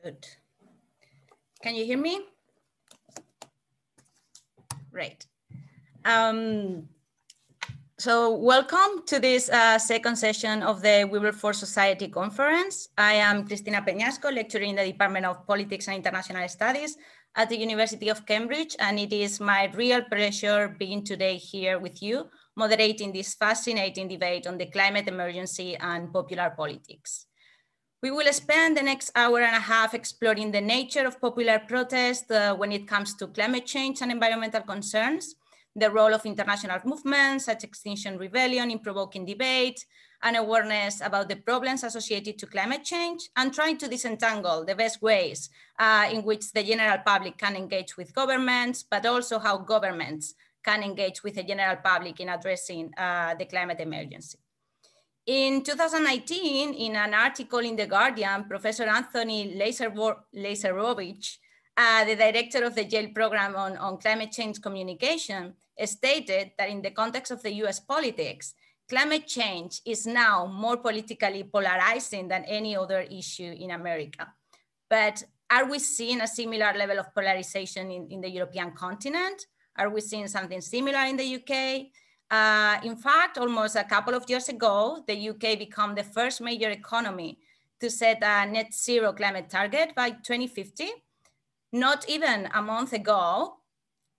Good. Can you hear me? Great. So welcome to this second session of the Wilberforce Society Conference. I am Cristina Peñasco, lecturer in the Department of Politics and International Studies at the University of Cambridge, and it is my real pleasure being today here with you, moderating this fascinating debate on the climate emergency and popular politics. We will spend the next hour and a half exploring the nature of popular protest when it comes to climate change and environmental concerns, the role of international movements such as Extinction Rebellion in provoking debate and awareness about the problems associated to climate change, and trying to disentangle the best ways in which the general public can engage with governments, but also how governments can engage with the general public in addressing the climate emergency. In 2019, in an article in The Guardian, Professor Anthony Lazarovich, the director of the Yale program on climate change communication, stated that in the context of the US politics, climate change is now more politically polarizing than any other issue in America. But are we seeing a similar level of polarization in the European continent? Are we seeing something similar in the UK? In fact, almost a couple of years ago, the UK became the first major economy to set a net zero climate target by 2050. Not even a month ago,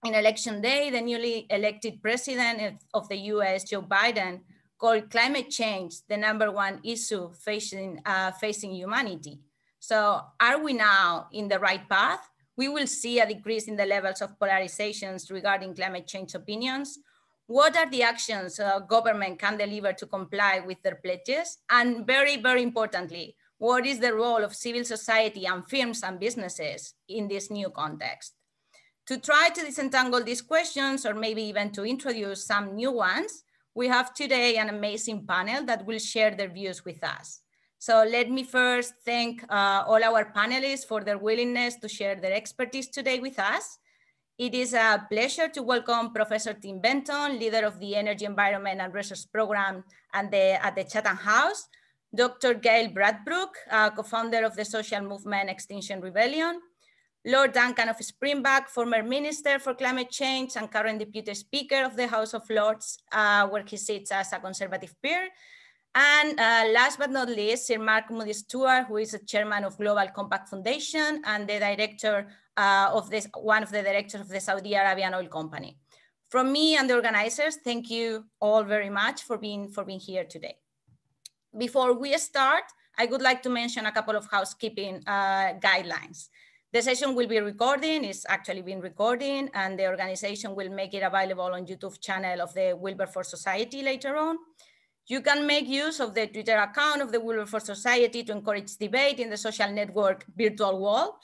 in election day, the newly elected president of the US, Joe Biden, called climate change the #1 issue facing humanity. So are we now in the right path? We will see a decrease in the levels of polarizations regarding climate change opinions. What are the actions government can deliver to comply with their pledges? And very, very importantly, what is the role of civil society and firms and businesses in this new context? To try to disentangle these questions, or maybe even to introduce some new ones, we have today an amazing panel that will share their views with us. So let me first thank all our panelists for their willingness to share their expertise today with us. It is a pleasure to welcome Professor Tim Benton, leader of the Energy, Environment and Resource Program at the Chatham House, Dr. Gail Bradbrook, co-founder of the social movement Extinction Rebellion, Lord Duncan of Springbank, former Minister for Climate Change and current Deputy Speaker of the House of Lords, where he sits as a Conservative peer, and last but not least, Sir Mark Moody-Stuart, who is the chairman of Global Compact Foundation and the director one of the directors of the Saudi Arabian oil company. From me and the organizers, thank you all very much for being here today. Before we start, I would like to mention a couple of housekeeping guidelines. The session will be recording, it's actually been recording, and the organization will make it available on YouTube channel of the Wilberforce Society later on. You can make use of the Twitter account of the Wilberforce Society to encourage debate in the social network virtual wall.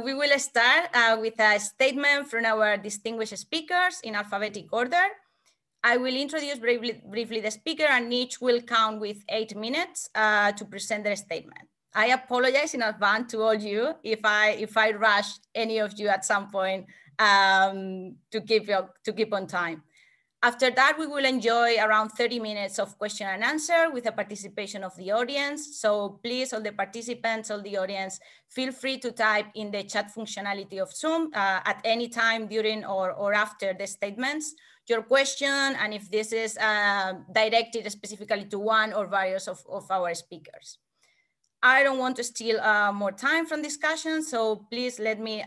We will start with a statement from our distinguished speakers in alphabetic order. I will introduce briefly the speaker, and each will count with 8 minutes to present their statement. I apologize in advance to all you if I rush any of you at some point to keep on time. After that, we will enjoy around 30 minutes of question and answer with the participation of the audience. So please, all the participants, all the audience, feel free to type in the chat functionality of Zoom at any time during or after the statements, your question, and if this is directed specifically to one or various of our speakers. I don't want to steal more time from discussion, so please let me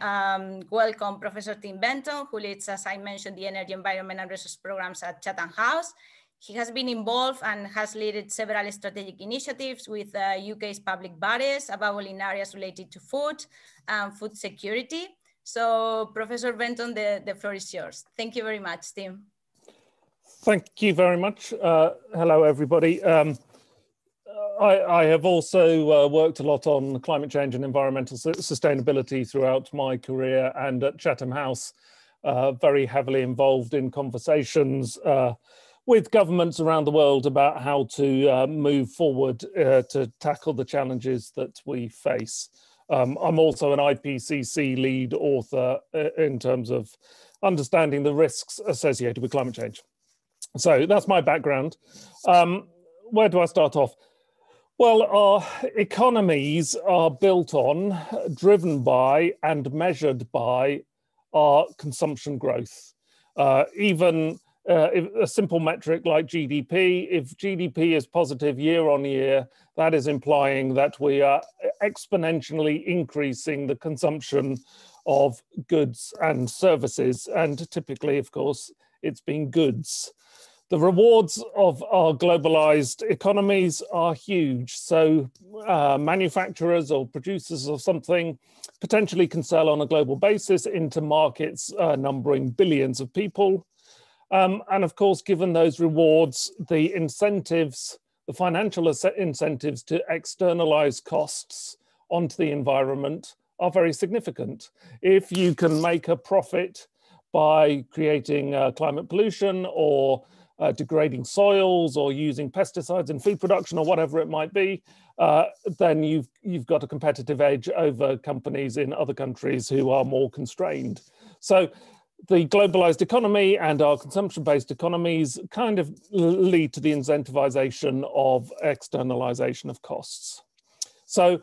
welcome Professor Tim Benton, who leads, as I mentioned, the Energy, Environment and Resource Programs at Chatham House. He has been involved and has led several strategic initiatives with UK's public bodies above all in areas related to food and food security. So Professor Benton, the floor is yours. Thank you very much, Tim. Thank you very much. Hello, everybody. I have also worked a lot on climate change and environmental sustainability throughout my career, and at Chatham House, very heavily involved in conversations with governments around the world about how to move forward to tackle the challenges that we face. I'm also an IPCC lead author in terms of understanding the risks associated with climate change. So that's my background. Where do I start off? Well, our economies are built on, driven by, and measured by our consumption growth. Even if a simple metric like GDP, if GDP is positive year on year, that is implying that we are exponentially increasing the consumption of goods and services. And typically, of course, it's been goods. The rewards of our globalized economies are huge. So manufacturers or producers of something potentially can sell on a global basis into markets numbering billions of people. And of course, given those rewards, the incentives, the financial incentives to externalize costs onto the environment are very significant. If you can make a profit by creating climate pollution or degrading soils or using pesticides in food production or whatever it might be, then you've got a competitive edge over companies in other countries who are more constrained. So the globalized economy and our consumption-based economies kind of lead to the incentivization of externalization of costs. So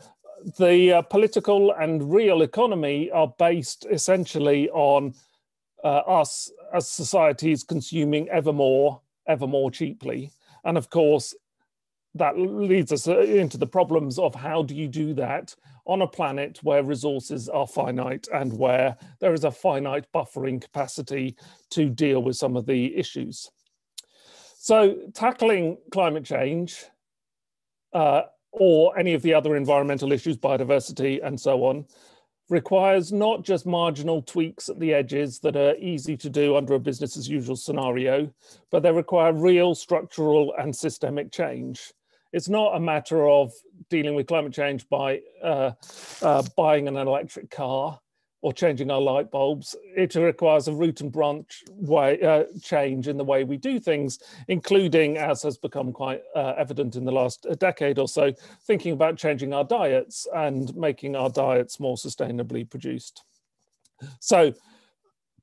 the political and real economy are based essentially on us as societies consuming ever more cheaply. And of course, that leads us into the problems of how do you do that on a planet where resources are finite and where there is a finite buffering capacity to deal with some of the issues. So tackling climate change or any of the other environmental issues, biodiversity and so on, requires not just marginal tweaks at the edges that are easy to do under a business as usual scenario, but they require real structural and systemic change. It's not a matter of dealing with climate change by buying an electric car or changing our light bulbs. It requires a root and branch change in the way we do things, including, as has become quite evident in the last decade or so, thinking about changing our diets and making our diets more sustainably produced. So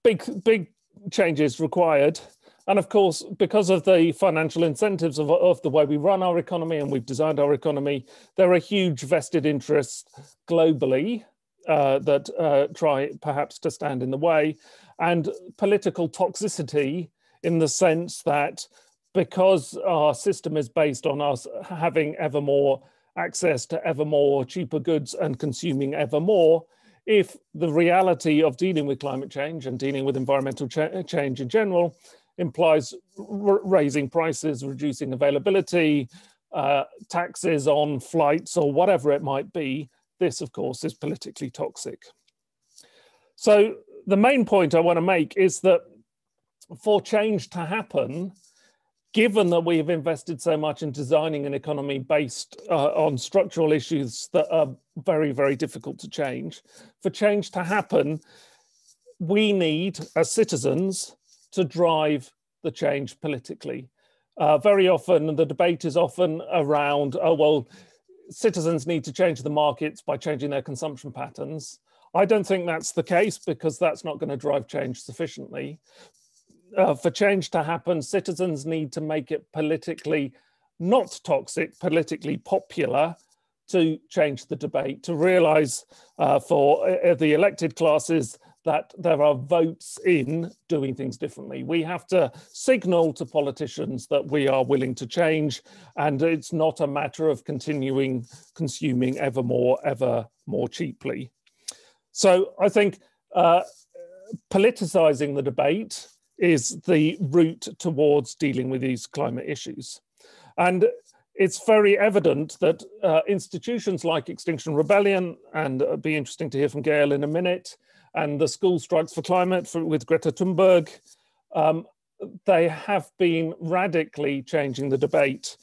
big changes required. And of course, because of the financial incentives of the way we run our economy and we've designed our economy, there are huge vested interests globally that try perhaps to stand in the way, and political toxicity in the sense that because our system is based on us having ever more access to ever more cheaper goods and consuming ever more, if the reality of dealing with climate change and dealing with environmental change in general implies raising prices, reducing availability, taxes on flights or whatever it might be, this of course is politically toxic. So the main point I want to make is that for change to happen, given that we have invested so much in designing an economy based on structural issues that are very, very difficult to change, for change to happen, we need, as citizens, to drive the change politically. Very often, the debate is often around, oh, well, citizens need to change the markets by changing their consumption patterns. I don't think that's the case because that's not going to drive change sufficiently. For change to happen, citizens need to make it politically not toxic, politically popular to change the debate, to realize for the elected classes that there are votes in doing things differently. We have to signal to politicians that we are willing to change, and it's not a matter of continuing consuming ever more cheaply. So I think politicizing the debate is the route towards dealing with these climate issues. And it's very evident that institutions like Extinction Rebellion, and it'll be interesting to hear from Gail in a minute, and the School Strikes for Climate with Greta Thunberg, they have been radically changing the debate.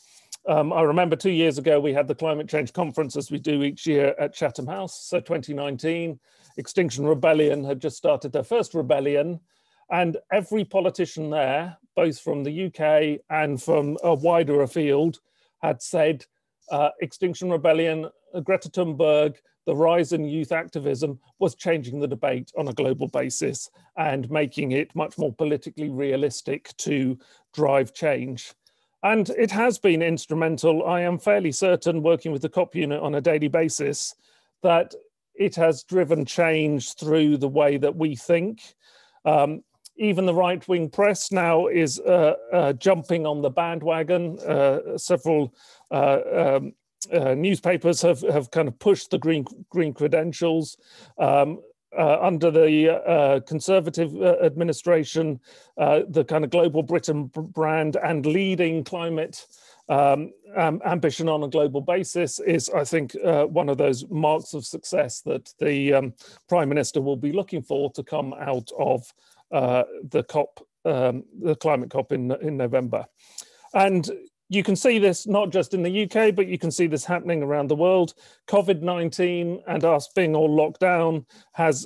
I remember 2 years ago, we had the climate change conference as we do each year at Chatham House. So 2019, Extinction Rebellion had just started their first rebellion. And every politician there, both from the UK and from a wider afield, had said Extinction Rebellion, Greta Thunberg, the rise in youth activism was changing the debate on a global basis and making it much more politically realistic to drive change. And it has been instrumental. I am fairly certain, working with the COP unit on a daily basis, that it has driven change through the way that we think. Even the right-wing press now is jumping on the bandwagon. Several newspapers have kind of pushed the green credentials. Under the Conservative administration, the kind of Global Britain brand and leading climate ambition on a global basis is, I think, one of those marks of success that the Prime Minister will be looking for to come out of the COP, the climate COP in November. And you can see this not just in the UK, but you can see this happening around the world. COVID-19 and us being all locked down has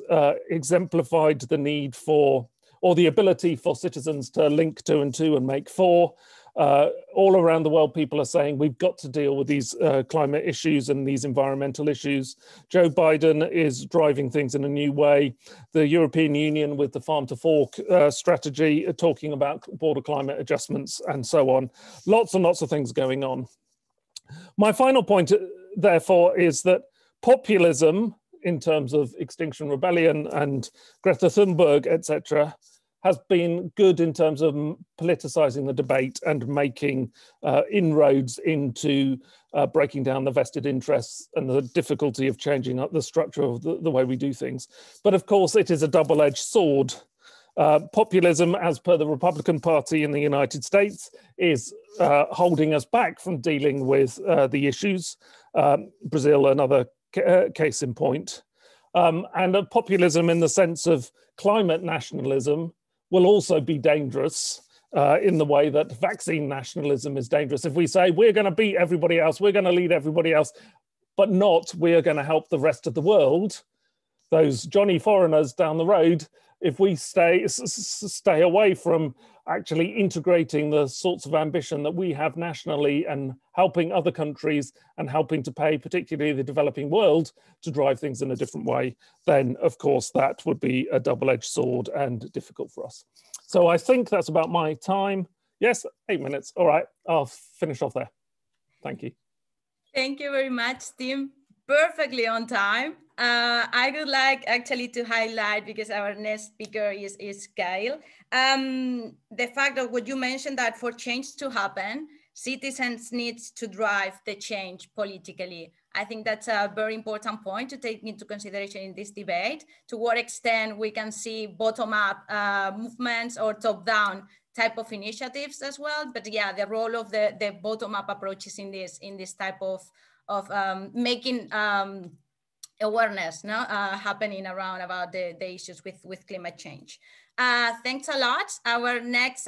exemplified the need for, or the ability for citizens to link two and two and make four. All around the world, people are saying we've got to deal with these climate issues and these environmental issues. Joe Biden is driving things in a new way. The European Union with the farm to fork strategy, talking about border climate adjustments and so on. Lots and lots of things going on. My final point, therefore, is that populism, in terms of Extinction Rebellion and Greta Thunberg, etc., has been good in terms of politicizing the debate and making inroads into breaking down the vested interests and the difficulty of changing up the structure of the way we do things. But of course, it is a double-edged sword. Populism, as per the Republican Party in the United States, is holding us back from dealing with the issues. Brazil, another case in point. And populism in the sense of climate nationalism will also be dangerous in the way that vaccine nationalism is dangerous. If we say we're going to beat everybody else, we're going to lead everybody else, but not we're going to help the rest of the world, those Johnny foreigners down the road, if we stay away from actually integrating the sorts of ambition that we have nationally and helping other countries and helping to pay, particularly the developing world, to drive things in a different way, then of course that would be a double-edged sword and difficult for us. So I think that's about my time. Yes, 8 minutes. All right, I'll finish off there. Thank you. Thank you very much, Tim. Perfectly on time. I would like actually to highlight, because our next speaker is Gail, the fact that what you mentioned, that for change to happen, citizens need to drive the change politically. I think that's a very important point to take into consideration in this debate, to what extent we can see bottom-up movements or top-down type of initiatives as well. But yeah, the role of the bottom-up approaches in this type of making awareness happening around about the issues with climate change. Thanks a lot. Our next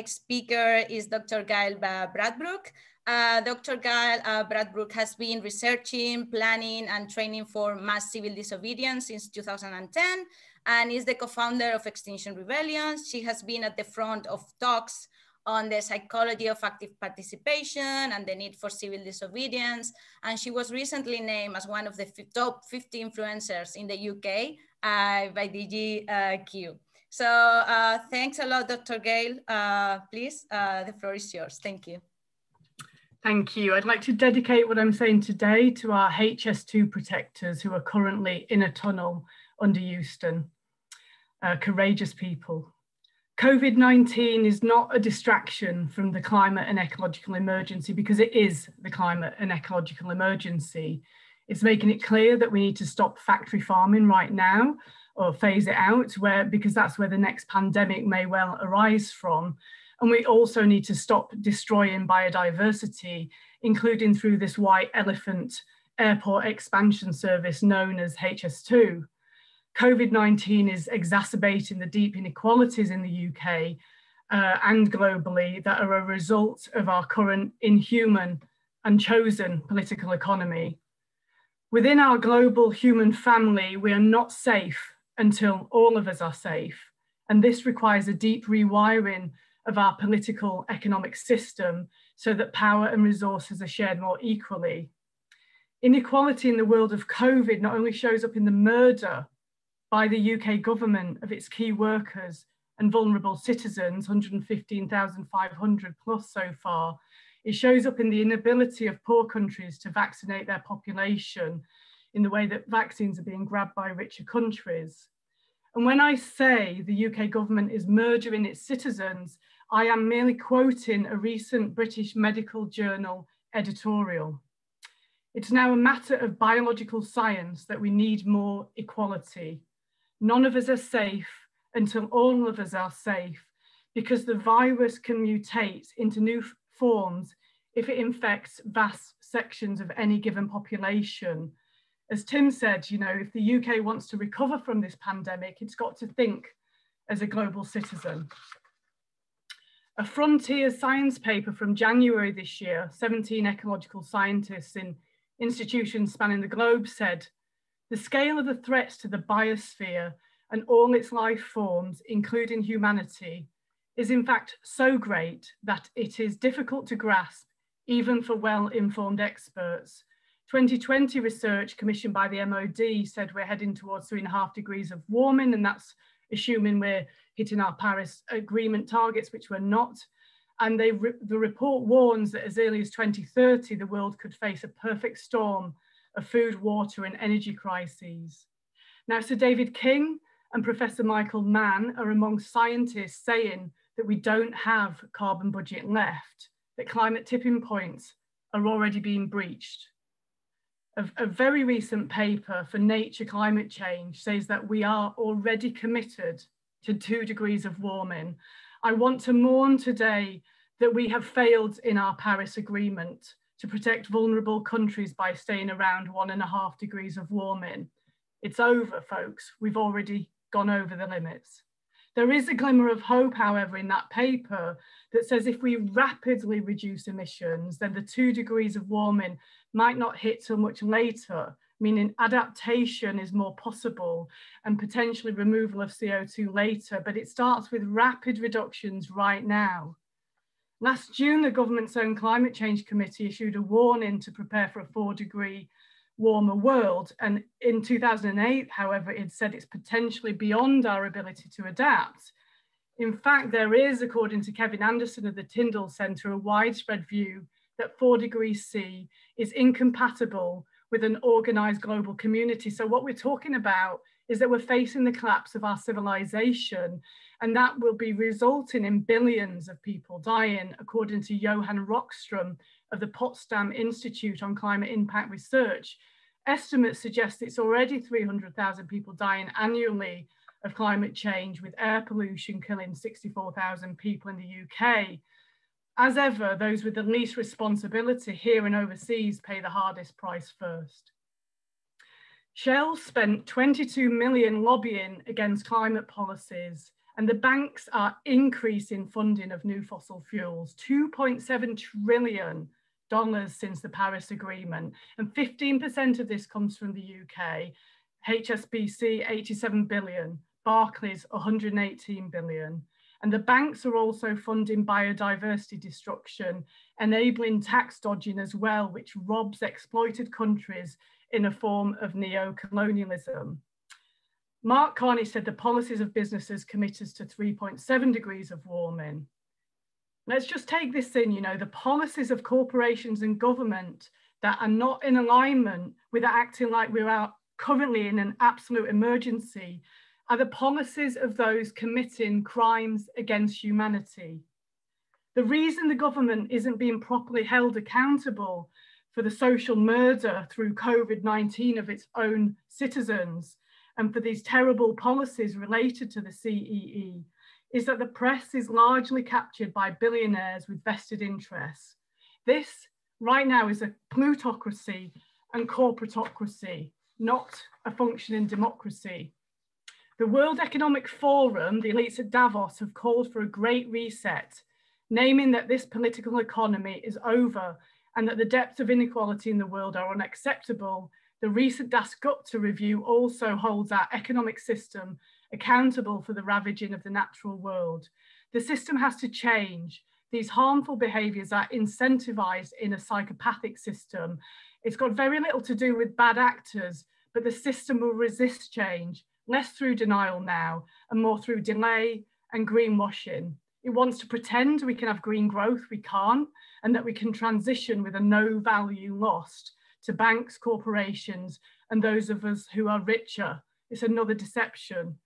speaker is Dr. Gail Bradbrook. Dr. Gail Bradbrook has been researching, planning, and training for mass civil disobedience since 2010, and is the co-founder of Extinction Rebellion. She has been at the front of talks on the psychology of active participation and the need for civil disobedience. And she was recently named as one of the top 50 influencers in the UK by DGQ. So thanks a lot, Dr. Gail. Please, the floor is yours. Thank you. Thank you. I'd like to dedicate what I'm saying today to our HS2 protectors who are currently in a tunnel under Euston. Courageous people. COVID-19 is not a distraction from the climate and ecological emergency, because it is the climate and ecological emergency. It's making it clear that we need to stop factory farming right now, or phase it out, because that's where the next pandemic may well arise from. And we also need to stop destroying biodiversity, including through this white elephant airport expansion service known as HS2. COVID-19 is exacerbating the deep inequalities in the UK and globally that are a result of our current inhuman and chosen political economy. Within our global human family, we are not safe until all of us are safe. And this requires a deep rewiring of our political economic system so that power and resources are shared more equally. Inequality in the world of COVID not only shows up in the murder by the UK government of its key workers and vulnerable citizens, 115,500 plus so far, it shows up in the inability of poor countries to vaccinate their population in the way that vaccines are being grabbed by richer countries. And when I say the UK government is murdering its citizens, I am merely quoting a recent British medical journal editorial. It's now a matter of biological science that we need more equality. None of us are safe until all of us are safe, because the virus can mutate into new forms if it infects vast sections of any given population. As Tim said, you know, if the UK wants to recover from this pandemic, it's got to think as a global citizen. A Frontier science paper from January this year, 17 ecological scientists in institutions spanning the globe said, the scale of the threats to the biosphere and all its life forms, including humanity, is in fact so great that it is difficult to grasp, even for well-informed experts. 2020 research commissioned by the MOD said we're heading towards 3.5 degrees of warming, and that's assuming we're hitting our Paris Agreement targets, which we're not. And the report warns that as early as 2030, the world could face a perfect storm of food, water, and energy crises. Now, Sir David King and Professor Michael Mann are among scientists saying that we don't have carbon budget left, that climate tipping points are already being breached. A very recent paper for Nature Climate Change says that we are already committed to 2 degrees of warming. I want to mourn today that we have failed in our Paris Agreement to protect vulnerable countries by staying around 1.5 degrees of warming. It's over, folks. We've already gone over the limits. There is a glimmer of hope, however, in that paper that says if we rapidly reduce emissions, then the 2 degrees of warming might not hit till much later, meaning adaptation is more possible and potentially removal of CO2 later, but it starts with rapid reductions right now. Last June, the government's own Climate Change Committee issued a warning to prepare for a 4-degree warmer world. And in 2008, however, it said it's potentially beyond our ability to adapt. In fact, there is, according to Kevin Anderson of the Tyndall Centre, a widespread view that 4 degrees C is incompatible with an organised global community. So what we're talking about is that we're facing the collapse of our civilization, and that will be resulting in billions of people dying, according to Johan Rockström of the Potsdam Institute on Climate Impact Research. Estimates suggest it's already 300,000 people dying annually of climate change, with air pollution killing 64,000 people in the UK. As ever, those with the least responsibility here and overseas pay the hardest price first. Shell spent 22 million lobbying against climate policies, and the banks are increasing funding of new fossil fuels, $2.7 trillion since the Paris Agreement, and 15% of this comes from the UK. HSBC, 87 billion, Barclays, 118 billion. And the banks are also funding biodiversity destruction, enabling tax dodging as well, which robs exploited countries in a form of neo-colonialism. Mark Carney said the policies of businesses commit us to 3.7 degrees of warming. Let's just take this in, you know, the policies of corporations and government that are not in alignment with acting like we are currently in an absolute emergency are the policies of those committing crimes against humanity. The reason the government isn't being properly held accountable for the social murder through COVID-19 of its own citizens and for these terrible policies related to the CEE is that the press is largely captured by billionaires with vested interests. This right now is a plutocracy and corporatocracy, not a functioning democracy. The World Economic Forum, the elites at Davos, have called for a great reset, naming that this political economy is over and that the depths of inequality in the world are unacceptable. The recent Das-Gupta review also holds our economic system accountable for the ravaging of the natural world. The system has to change. These harmful behaviours are incentivized in a psychopathic system. It's got very little to do with bad actors, but the system will resist change, less through denial now and more through delay and greenwashing. It wants to pretend we can have green growth, we can't, and that we can transition with a no value lost to banks, corporations, and those of us who are richer. It's another deception.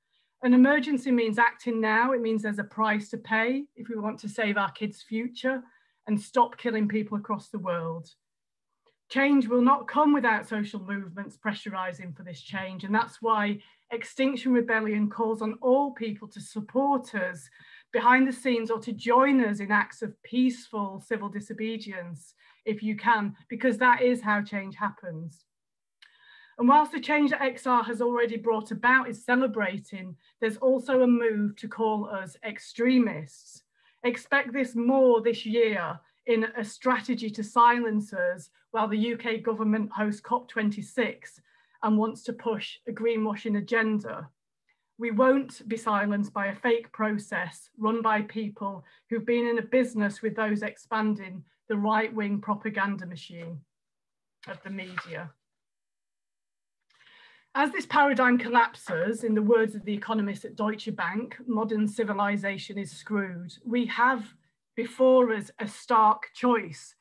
An emergency means acting now. It means there's a price to pay if we want to save our kids' future and stop killing people across the world. Change will not come without social movements pressurizing for this change. And that's why Extinction Rebellion calls on all people to support us behind the scenes or to join us in acts of peaceful civil disobedience, if you can, because that is how change happens. And whilst the change that XR has already brought about is celebrating, there's also a move to call us extremists. Expect this more this year in a strategy to silence us while the UK government hosts COP26 and wants to push a greenwashing agenda. We won't be silenced by a fake process run by people who've been in a business with those expanding the right-wing propaganda machine of the media. As this paradigm collapses, in the words of the economist at Deutsche Bank, modern civilization is screwed. We have before us a stark choice.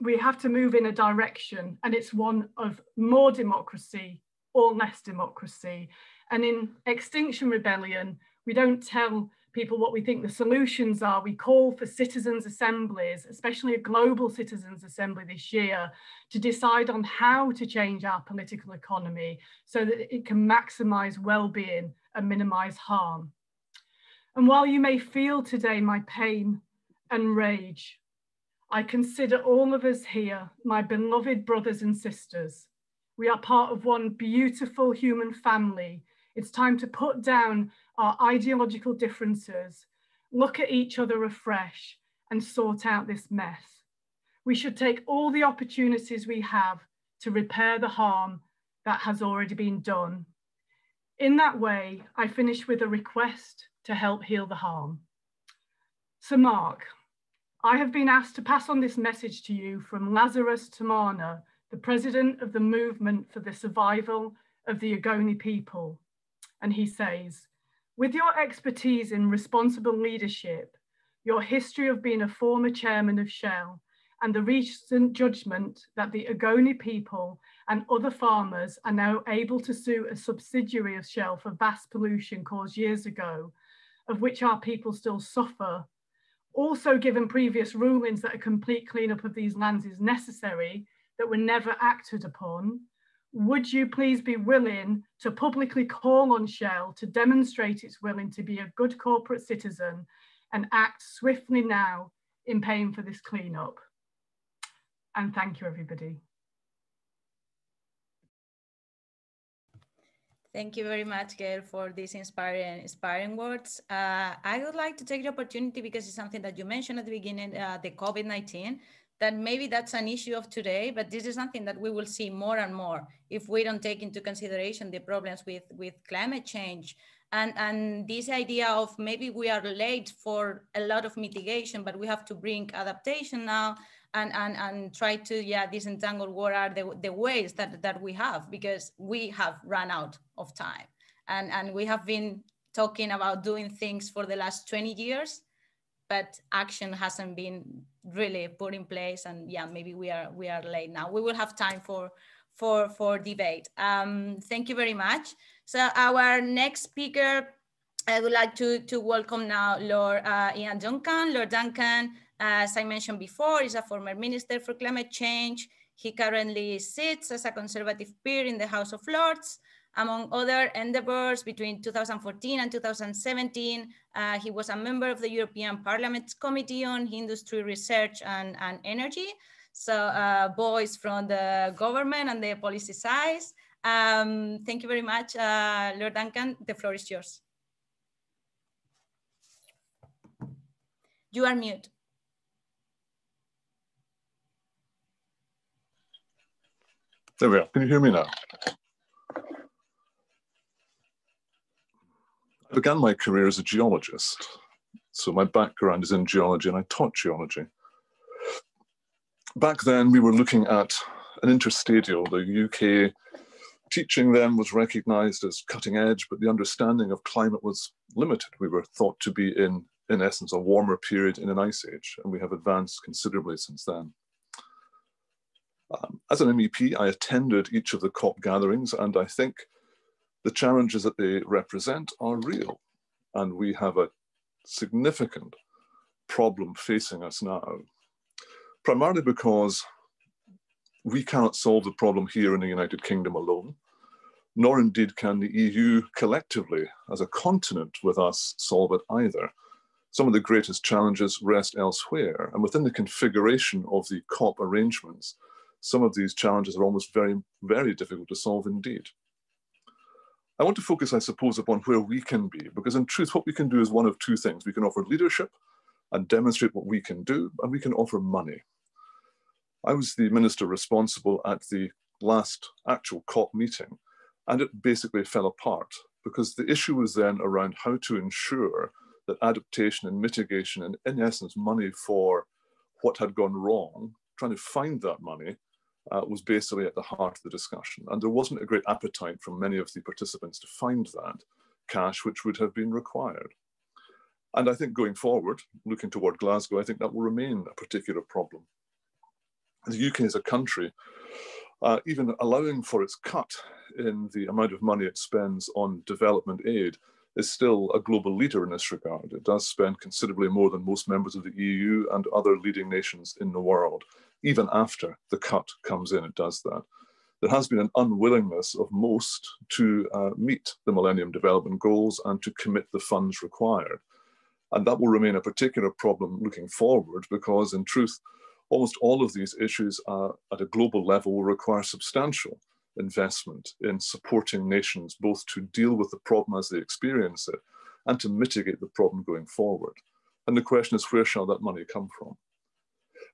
We have to move in a direction, and it's one of more democracy or less democracy. And in Extinction Rebellion, we don't tell people what we think the solutions are. We call for citizens' assemblies, especially a global citizens' assembly this year, to decide on how to change our political economy so that it can maximize well-being and minimize harm. And while you may feel today my pain and rage, I consider all of us here, my beloved brothers and sisters. We are part of one beautiful human family. It's time to put down our ideological differences, look at each other afresh, and sort out this mess. We should take all the opportunities we have to repair the harm that has already been done. In that way, I finish with a request to help heal the harm. So Mark, I have been asked to pass on this message to you from Lazarus Tamana, the president of the Movement for the Survival of the Ogoni People. And he says, with your expertise in responsible leadership, your history of being a former chairman of Shell, and the recent judgment that the Ogoni people and other farmers are now able to sue a subsidiary of Shell for vast pollution caused years ago, of which our people still suffer. Also, given previous rulings that a complete cleanup of these lands is necessary, that were never acted upon, would you please be willing to publicly call on Shell to demonstrate its willing to be a good corporate citizen and act swiftly now in paying for this cleanup? And thank you, everybody. Thank you very much, Gail, for these inspiring words. I would like to take the opportunity, because it's something that you mentioned at the beginning, the COVID-19, that maybe that's an issue of today, but this is something that we will see more and more if we don't take into consideration the problems with climate change. And this idea of maybe we are late for a lot of mitigation, but we have to bring adaptation now and try to disentangle what are the ways that we have, because we have run out of time. And we have been talking about doing things for the last 20 years, but action hasn't been really put in place. And maybe we are late now. We will have time for debate. Thank you very much. So our next speaker, I would like to welcome now Lord Ian Duncan. Lord Duncan, as I mentioned before, is a former Minister for Climate Change. He currently sits as a Conservative peer in the House of Lords. Among other endeavors, between 2014 and 2017, he was a member of the European Parliament's Committee on Industry, Research and Energy. So voice from the government and the policy side. Thank you very much, Lord Duncan. The floor is yours. You are mute. There we are. Can you hear me now? I began my career as a geologist. So my background is in geology, and I taught geology. Back then, we were looking at an interstadial, the UK Teaching then was recognized as cutting edge, but the understanding of climate was limited. We were thought to be in essence, a warmer period in an ice age, and we have advanced considerably since then. As an MEP, I attended each of the COP gatherings, and I think the challenges that they represent are real. And we have a significant problem facing us now, primarily because we cannot solve the problem here in the United Kingdom alone, nor indeed can the EU collectively as a continent with us solve it either. Some of the greatest challenges rest elsewhere, and within the configuration of the COP arrangements, some of these challenges are almost very, very difficult to solve indeed. I want to focus, I suppose, upon where we can be, because in truth, what we can do is one of two things. We can offer leadership and demonstrate what we can do, and we can offer money. I was the minister responsible at the last actual COP meeting, and it basically fell apart because the issue was then around how to ensure that adaptation and mitigation and in essence money for what had gone wrong, trying to find that money was basically at the heart of the discussion. And there wasn't a great appetite from many of the participants to find that cash which would have been required. And I think going forward, looking toward Glasgow, I think that will remain a particular problem. The UK as a country, even allowing for its cut in the amount of money it spends on development aid, is still a global leader in this regard. It does spend considerably more than most members of the EU and other leading nations in the world. Even after the cut comes in, it does that. There has been an unwillingness of most to meet the Millennium Development Goals and to commit the funds required. And that will remain a particular problem looking forward because in truth, almost all of these issues at a global level will require substantial investment in supporting nations, both to deal with the problem as they experience it and to mitigate the problem going forward. And the question is, where shall that money come from?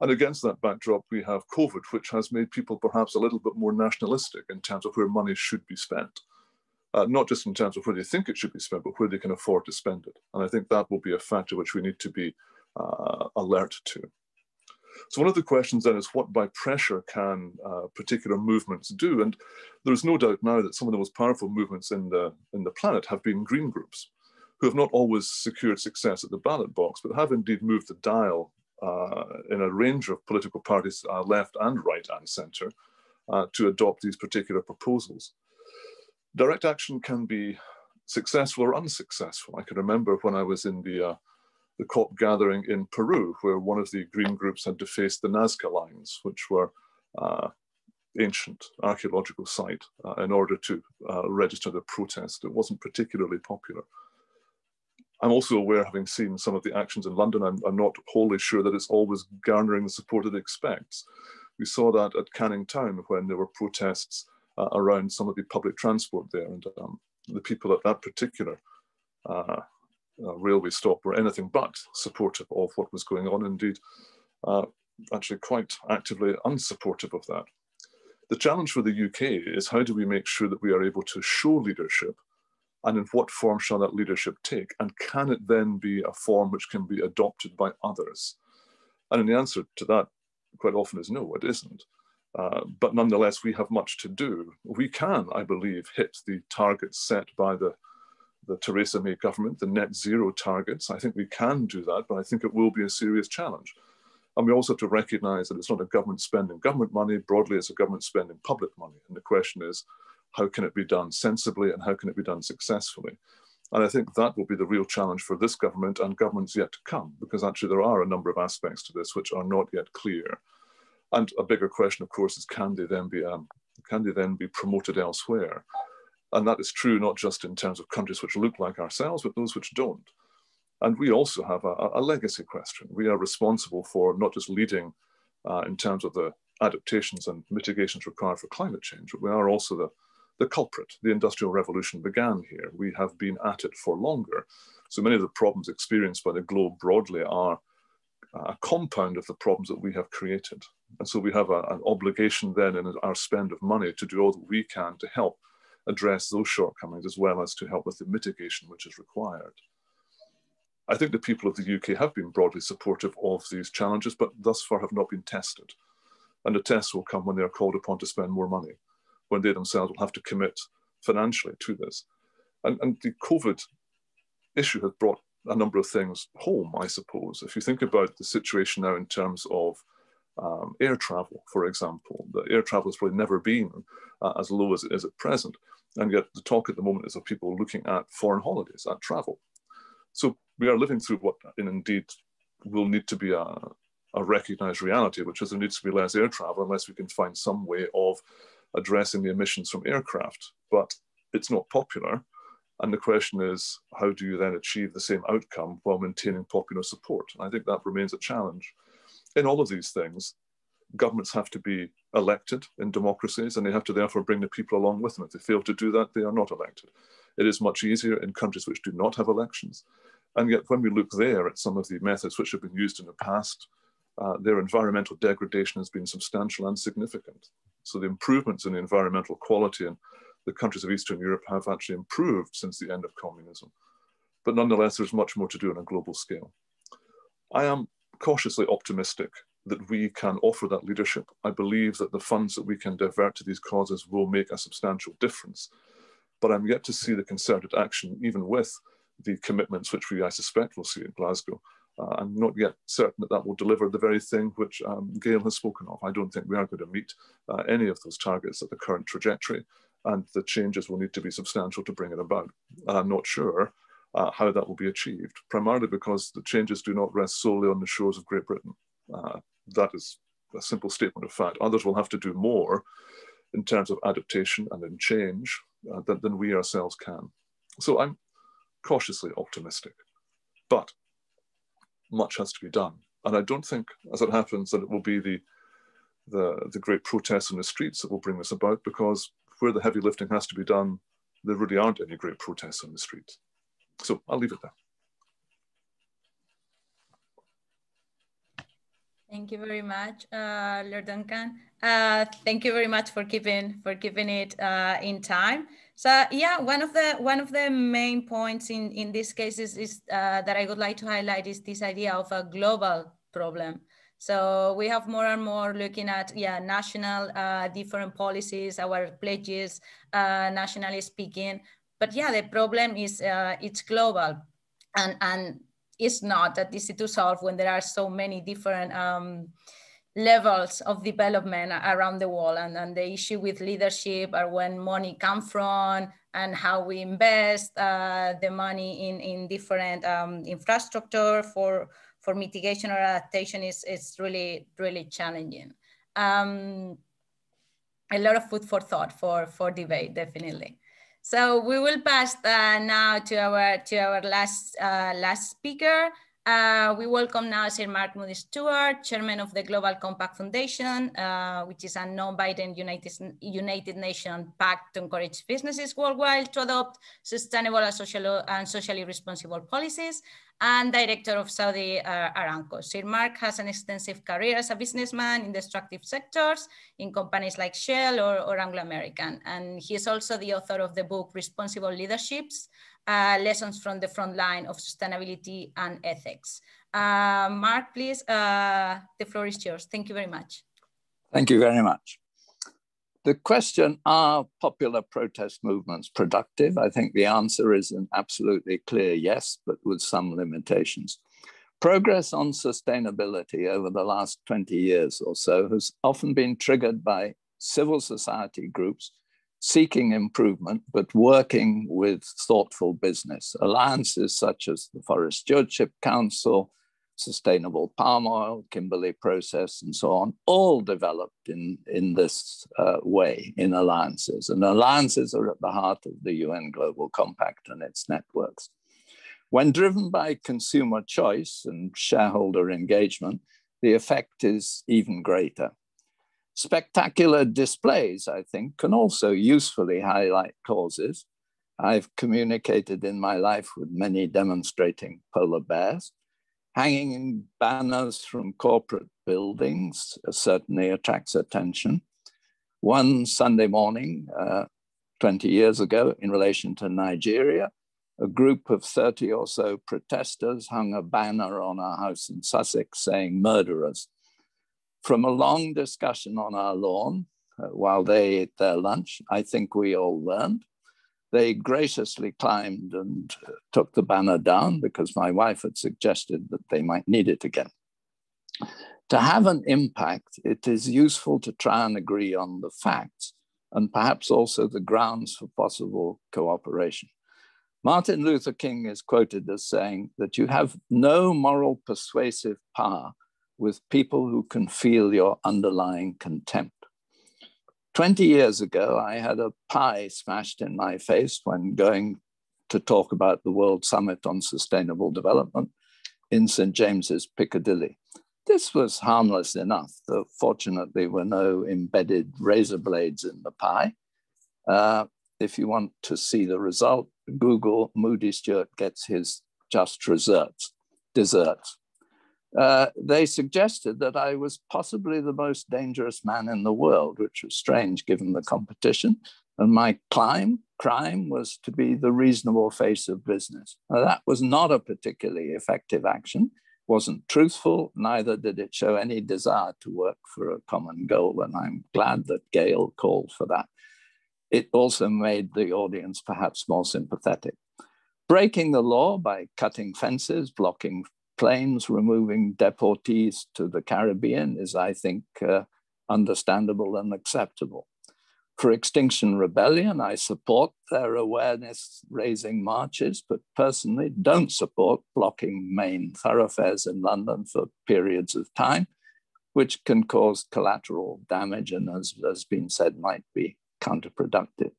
And against that backdrop, we have COVID, which has made people perhaps a little bit more nationalistic in terms of where money should be spent. Not just in terms of where they think it should be spent, but where they can afford to spend it. And I think that will be a factor which we need to be alert to. So one of the questions then is what by pressure can particular movements do? And there's no doubt now that some of the most powerful movements in the planet have been green groups who have not always secured success at the ballot box, but have indeed moved the dial in a range of political parties, left and right and center, to adopt these particular proposals. Direct action can be successful or unsuccessful. I can remember when I was in the COP gathering in Peru, where one of the green groups had defaced the Nazca lines, which were ancient archaeological site, in order to register the protest. It wasn't particularly popular. I'm also aware, having seen some of the actions in London, I'm not wholly sure that it's always garnering the support it expects. We saw that at Canning Town when there were protests around some of the public transport there, and the people at that particular railway stop were anything but supportive of what was going on, indeed actually quite actively unsupportive of that. The challenge for the UK is how do we make sure that we are able to show leadership, and in what form shall that leadership take, and can it then be a form which can be adopted by others? And the answer to that quite often is no, it isn't. But nonetheless, we have much to do. We can, I believe, hit the targets set by the Theresa May government, the net zero targets. I think we can do that, but I think it will be a serious challenge. And we also have to recognize that it's not a government spending government money, broadly it's a government spending public money. And the question is, how can it be done sensibly and how can it be done successfully? And I think that will be the real challenge for this government and governments yet to come, because actually there are a number of aspects to this which are not yet clear. And a bigger question, of course, is can they then be promoted elsewhere? And that is true not just in terms of countries which look like ourselves, but those which don't. And we also have a legacy question. We are responsible for not just leading in terms of the adaptations and mitigations required for climate change, but we are also the culprit. The Industrial Revolution began here. We have been at it for longer. So many of the problems experienced by the globe broadly are a compound of the problems that we have created. And so we have an obligation then in our spend of money to do all that we can to help address those shortcomings as well as to help with the mitigation which is required. I think the people of the UK have been broadly supportive of these challenges, but thus far have not been tested. And the tests will come when they are called upon to spend more money. when they themselves will have to commit financially to this. And the COVID issue has brought a number of things home, I suppose. If you think about the situation now in terms of air travel, for example, the air travel has probably never been as low as it is at present. And yet the talk at the moment is of people looking at foreign holidays, at travel. So we are living through what indeed will need to be a recognized reality, which is there needs to be less air travel unless we can find some way of addressing the emissions from aircraft. But it's not popular. And the question is, how do you then achieve the same outcome while maintaining popular support? And I think that remains a challenge. In all of these things, governments have to be elected in democracies, and they have to therefore bring the people along with them. If they fail to do that, they are not elected. It is much easier in countries which do not have elections. And yet when we look there at some of the methods which have been used in the past, their environmental degradation has been substantial and significant. So the improvements in the environmental quality in the countries of Eastern Europe have actually improved since the end of communism. But nonetheless, there's much more to do on a global scale. I am cautiously optimistic that we can offer that leadership. I believe that the funds that we can divert to these causes will make a substantial difference. But I'm yet to see the concerted action, even with the commitments which I suspect we'll see in Glasgow. I'm not yet certain that that will deliver the very thing which Gail has spoken of. I don't think we are going to meet any of those targets at the current trajectory, and the changes will need to be substantial to bring it about. And I'm not sure how that will be achieved, primarily because the changes do not rest solely on the shores of Great Britain. That is a simple statement of fact. Others will have to do more in terms of adaptation and in change than we ourselves can. So I'm cautiously optimistic, but much has to be done. And I don't think, as it happens, that it will be the great protests in the streets that will bring this about, because where the heavy lifting has to be done, there really aren't any great protests in the streets. So I'll leave it there. Thank you very much, Lord Duncan. Thank you very much for keeping it in time. So yeah, one of the main points in this case is that I would like to highlight is this idea of a global problem. So we have more and more looking at national different policies, our pledges, nationally speaking. But yeah, the problem is it's global, and it's not that easy to solve when there are so many different levels of development around the world, and the issue with leadership are when money comes from and how we invest the money in different infrastructure for mitigation or adaptation is really, really challenging. A lot of food for thought for debate, definitely. So we will pass now to our last speaker. We welcome now Sir Mark Moody-Stuart, Chairman of the Global Compact Foundation, which is a non-binding United Nations pact to encourage businesses worldwide to adopt sustainable and socially responsible policies, and Director of Saudi Aramco. Sir Mark has an extensive career as a businessman in the extractive sectors in companies like Shell or Anglo American. And he is also the author of the book Responsible Leaderships, Lessons from the Front Line of Sustainability and Ethics. Mark, please, the floor is yours. Thank you very much. Thank you very much. The question, are popular protest movements productive? I think the answer is an absolutely clear yes, but with some limitations. Progress on sustainability over the last 20 years or so has often been triggered by civil society groups seeking improvement, but working with thoughtful business. Alliances such as the Forest Stewardship Council, Sustainable Palm Oil, Kimberley Process, and so on, all developed in this way, in alliances. And alliances are at the heart of the UN Global Compact and its networks. When driven by consumer choice and shareholder engagement, the effect is even greater. Spectacular displays, I think, can also usefully highlight causes. I've communicated in my life with many demonstrating polar bears. Hanging banners from corporate buildings certainly attracts attention. One Sunday morning, 20 years ago, in relation to Nigeria, a group of 30 or so protesters hung a banner on our house in Sussex saying "murderers." From a long discussion on our lawn, while they ate their lunch. I think we all learned. They graciously climbed and took the banner down because my wife had suggested that they might need it again. To have an impact, it is useful to try and agree on the facts and perhaps also the grounds for possible cooperation. Martin Luther King is quoted as saying that you have no moral persuasive power with people who can feel your underlying contempt. 20 years ago, I had a pie smashed in my face when going to talk about the World Summit on Sustainable Development in St. James's, Piccadilly. This was harmless enough, though fortunately there were no embedded razor blades in the pie. If you want to see the result, Google Moody-Stuart gets his just desserts. They suggested that I was possibly the most dangerous man in the world, which was strange given the competition. And my crime was to be the reasonable face of business. Now, that was not a particularly effective action, wasn't truthful, neither did it show any desire to work for a common goal. And I'm glad that Gail called for that. It also made the audience perhaps more sympathetic. Breaking the law by cutting fences, blocking planes, removing deportees to the Caribbean is, I think, understandable and acceptable. For Extinction Rebellion, I support their awareness-raising marches, but personally don't support blocking main thoroughfares in London for periods of time, which can cause collateral damage and, as has been said, might be counterproductive.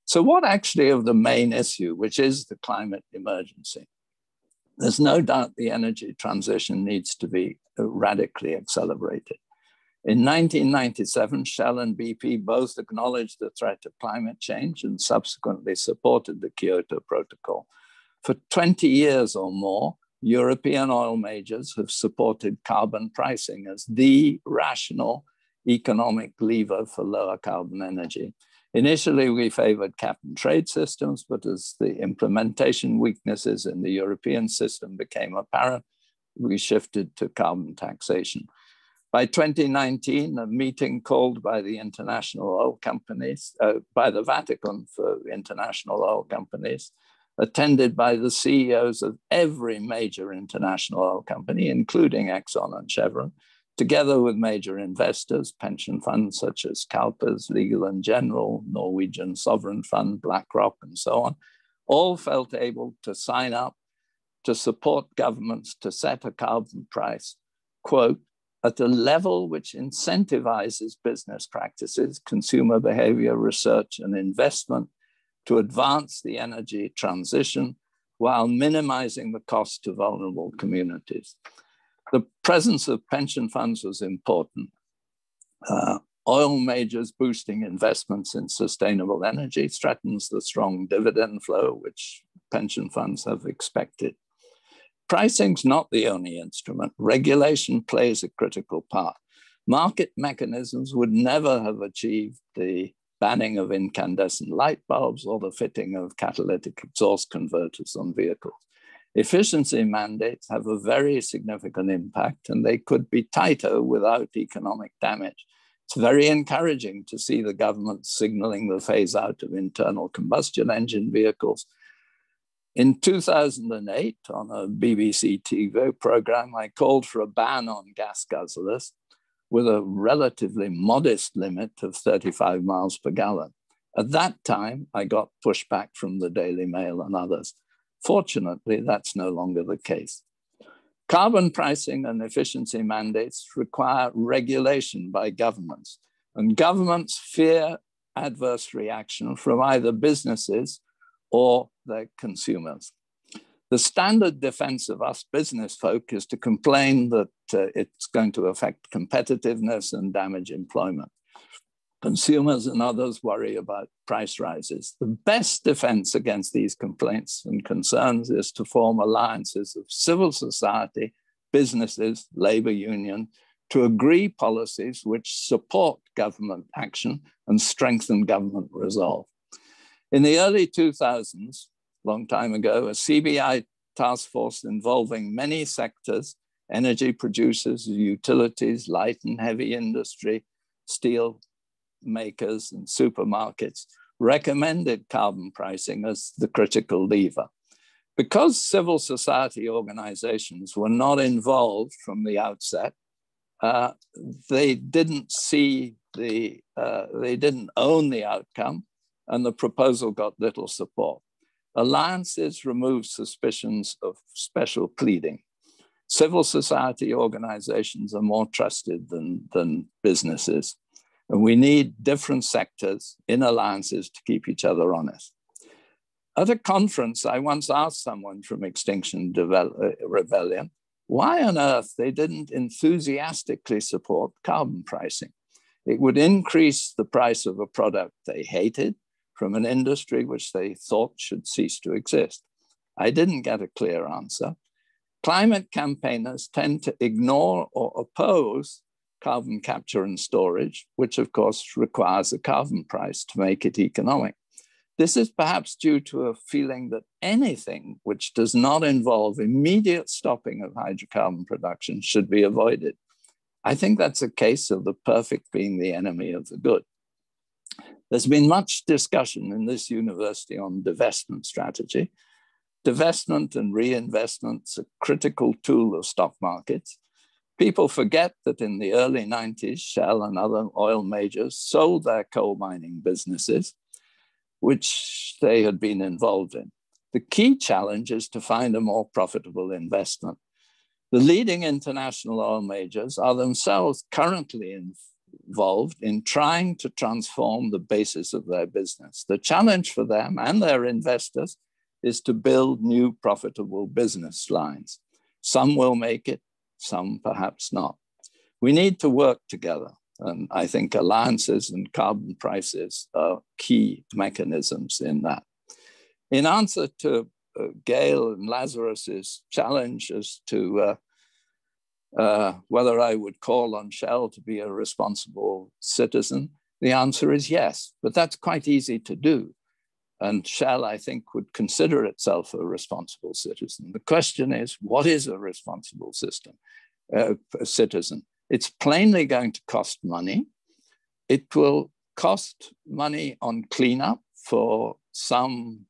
So what actually of the main issue, which is the climate emergency? There's no doubt the energy transition needs to be radically accelerated. In 1997, Shell and BP both acknowledged the threat of climate change and subsequently supported the Kyoto Protocol. For 20 years or more, European oil majors have supported carbon pricing as the rational economic lever for lower carbon energy. Initially, we favored cap and trade systems, but as the implementation weaknesses in the European system became apparent, we shifted to carbon taxation. By 2019, a meeting called by the international oil companies, by the Vatican for international oil companies, attended by the CEOs of every major international oil company, including Exxon and Chevron, together with major investors, pension funds such as CalPERS, Legal & General, Norwegian Sovereign Fund, BlackRock, and so on, all felt able to sign up to support governments to set a carbon price, quote, at a level which incentivizes business practices, consumer behavior, research, and investment to advance the energy transition while minimizing the cost to vulnerable communities. The presence of pension funds was important. Oil majors boosting investments in sustainable energy threatens the strong dividend flow which pension funds have expected. Pricing's not the only instrument. Regulation plays a critical part. Market mechanisms would never have achieved the banning of incandescent light bulbs or the fitting of catalytic exhaust converters on vehicles. Efficiency mandates have a very significant impact and they could be tighter without economic damage. It's very encouraging to see the government signaling the phase out of internal combustion engine vehicles. In 2008, on a BBC TV program, I called for a ban on gas guzzlers with a relatively modest limit of 35 miles per gallon. At that time, I got pushback from the Daily Mail and others. Fortunately, that's no longer the case. Carbon pricing and efficiency mandates require regulation by governments, and governments fear adverse reaction from either businesses or their consumers. The standard defense of us business folk is to complain that it's going to affect competitiveness and damage employment. Consumers and others worry about price rises. The best defense against these complaints and concerns is to form alliances of civil society, businesses, labor union, to agree policies which support government action and strengthen government resolve. In the early 2000s, long time ago, a CBI task force involving many sectors, energy producers, utilities, light and heavy industry, steel, makers and supermarkets recommended carbon pricing as the critical lever. Because civil society organizations were not involved from the outset, they didn't they didn't own the outcome, and the proposal got little support. Alliances remove suspicions of special pleading. Civil society organizations are more trusted than businesses, and we need different sectors in alliances to keep each other honest. At a conference, I once asked someone from Extinction Rebellion why on earth they didn't enthusiastically support carbon pricing. It would increase the price of a product they hated from an industry which they thought should cease to exist. I didn't get a clear answer. Climate campaigners tend to ignore or oppose carbon capture and storage, which of course requires a carbon price to make it economic. This is perhaps due to a feeling that anything which does not involve immediate stopping of hydrocarbon production should be avoided. I think that's a case of the perfect being the enemy of the good. There's been much discussion in this university on divestment strategy. Divestment and reinvestment's a critical tool of stock markets. People forget that in the early 90s, Shell and other oil majors sold their coal mining businesses, which they had been involved in. The key challenge is to find a more profitable investment. The leading international oil majors are themselves currently involved in trying to transform the basis of their business. The challenge for them and their investors is to build new profitable business lines. Some will make it, some perhaps not. We need to work together. And I think alliances and carbon prices are key mechanisms in that. In answer to Gail and Lazarus's challenge as to whether I would call on Shell to be a responsible citizen, the answer is yes, but that's quite easy to do. And Shell, I think, would consider itself a responsible citizen. The question is, what is a responsible citizen? It's plainly going to cost money. It will cost money on cleanup for some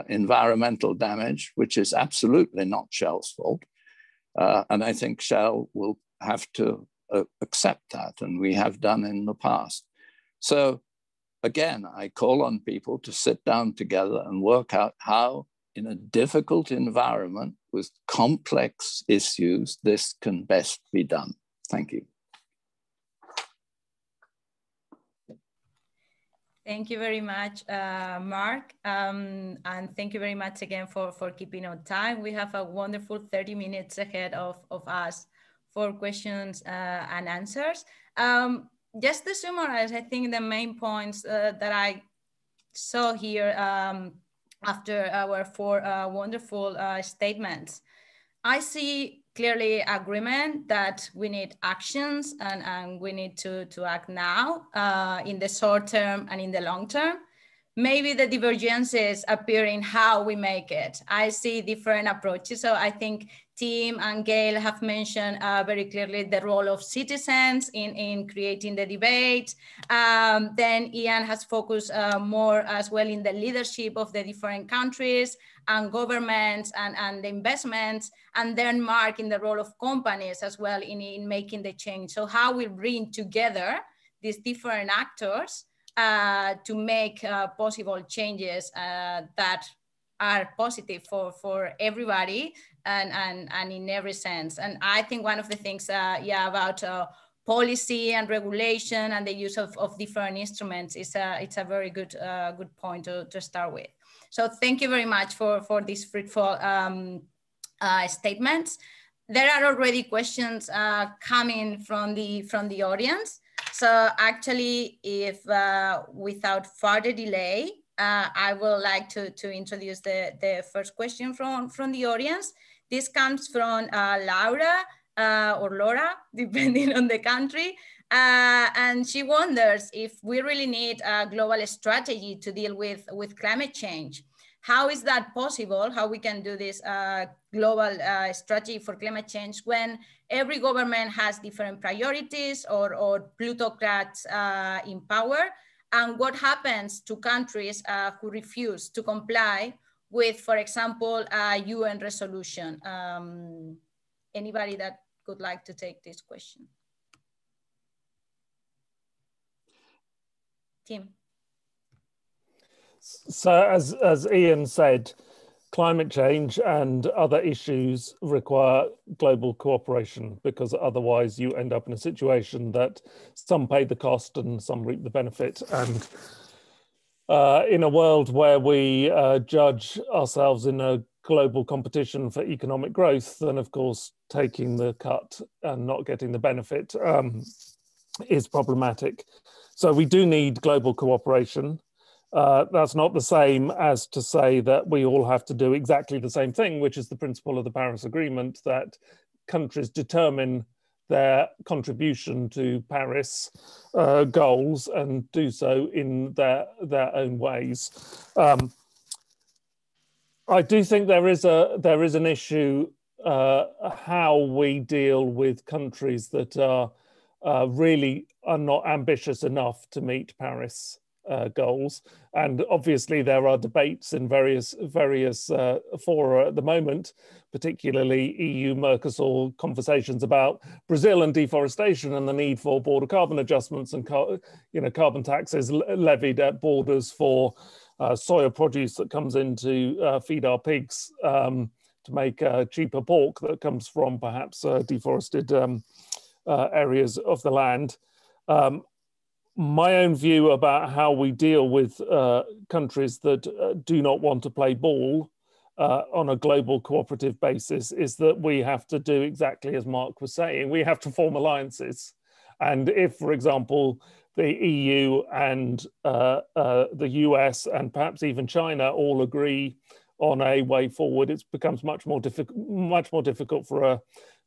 environmental damage, which is absolutely not Shell's fault. And I think Shell will have to accept that, and we have done in the past. So again, I call on people to sit down together and work out how, in a difficult environment with complex issues, this can best be done. Thank you. Thank you very much, Mark. And thank you very much again for keeping on time. We have a wonderful 30 minutes ahead of us for questions and answers. Just to summarize, I think the main points that I saw here after our four wonderful statements, I see clearly agreement that we need actions and we need to act now in the short term and in the long term. Maybe the divergences appear in how we make it. I see different approaches. So I think Tim and Gail have mentioned very clearly the role of citizens in creating the debate. Then Ian has focused more as well in the leadership of the different countries and governments and the investments. And then Mark in the role of companies as well in making the change. So how we bring together these different actors to make possible changes that are positive for everybody and in every sense. And I think one of the things about policy and regulation and the use of different instruments is it's a very good point to start with. So thank you very much for these fruitful statements. There are already questions coming from the audience. So actually, if without further delay, I would like to introduce the first question from the audience. This comes from Laura or Laura, depending on the country. And she wonders if we really need a global strategy to deal with climate change. How is that possible? How we can do this global strategy for climate change when every government has different priorities or plutocrats in power? And what happens to countries who refuse to comply with, for example, a UN resolution? Anybody that would like to take this question? Tim. So as Ian said, climate change and other issues require global cooperation, because otherwise you end up in a situation that some pay the cost and some reap the benefit. And in a world where we judge ourselves in a global competition for economic growth, then of course taking the cut and not getting the benefit is problematic. So we do need global cooperation. That's not the same as to say that we all have to do exactly the same thing, which is the principle of the Paris Agreement, that countries determine their contribution to Paris goals and do so in their own ways. I do think there is an issue how we deal with countries that really are not ambitious enough to meet Paris goals, and obviously there are debates in various fora at the moment, particularly EU-Mercosur conversations about Brazil and deforestation and the need for border carbon adjustments and carbon taxes levied at borders for soya produce that comes in to feed our pigs, to make cheaper pork that comes from perhaps deforested areas of the land. My own view about how we deal with countries that do not want to play ball on a global cooperative basis is that we have to do exactly as Mark was saying. We have to form alliances. And if, for example, the EU and the US and perhaps even China all agree on a way forward, it becomes much more difficult for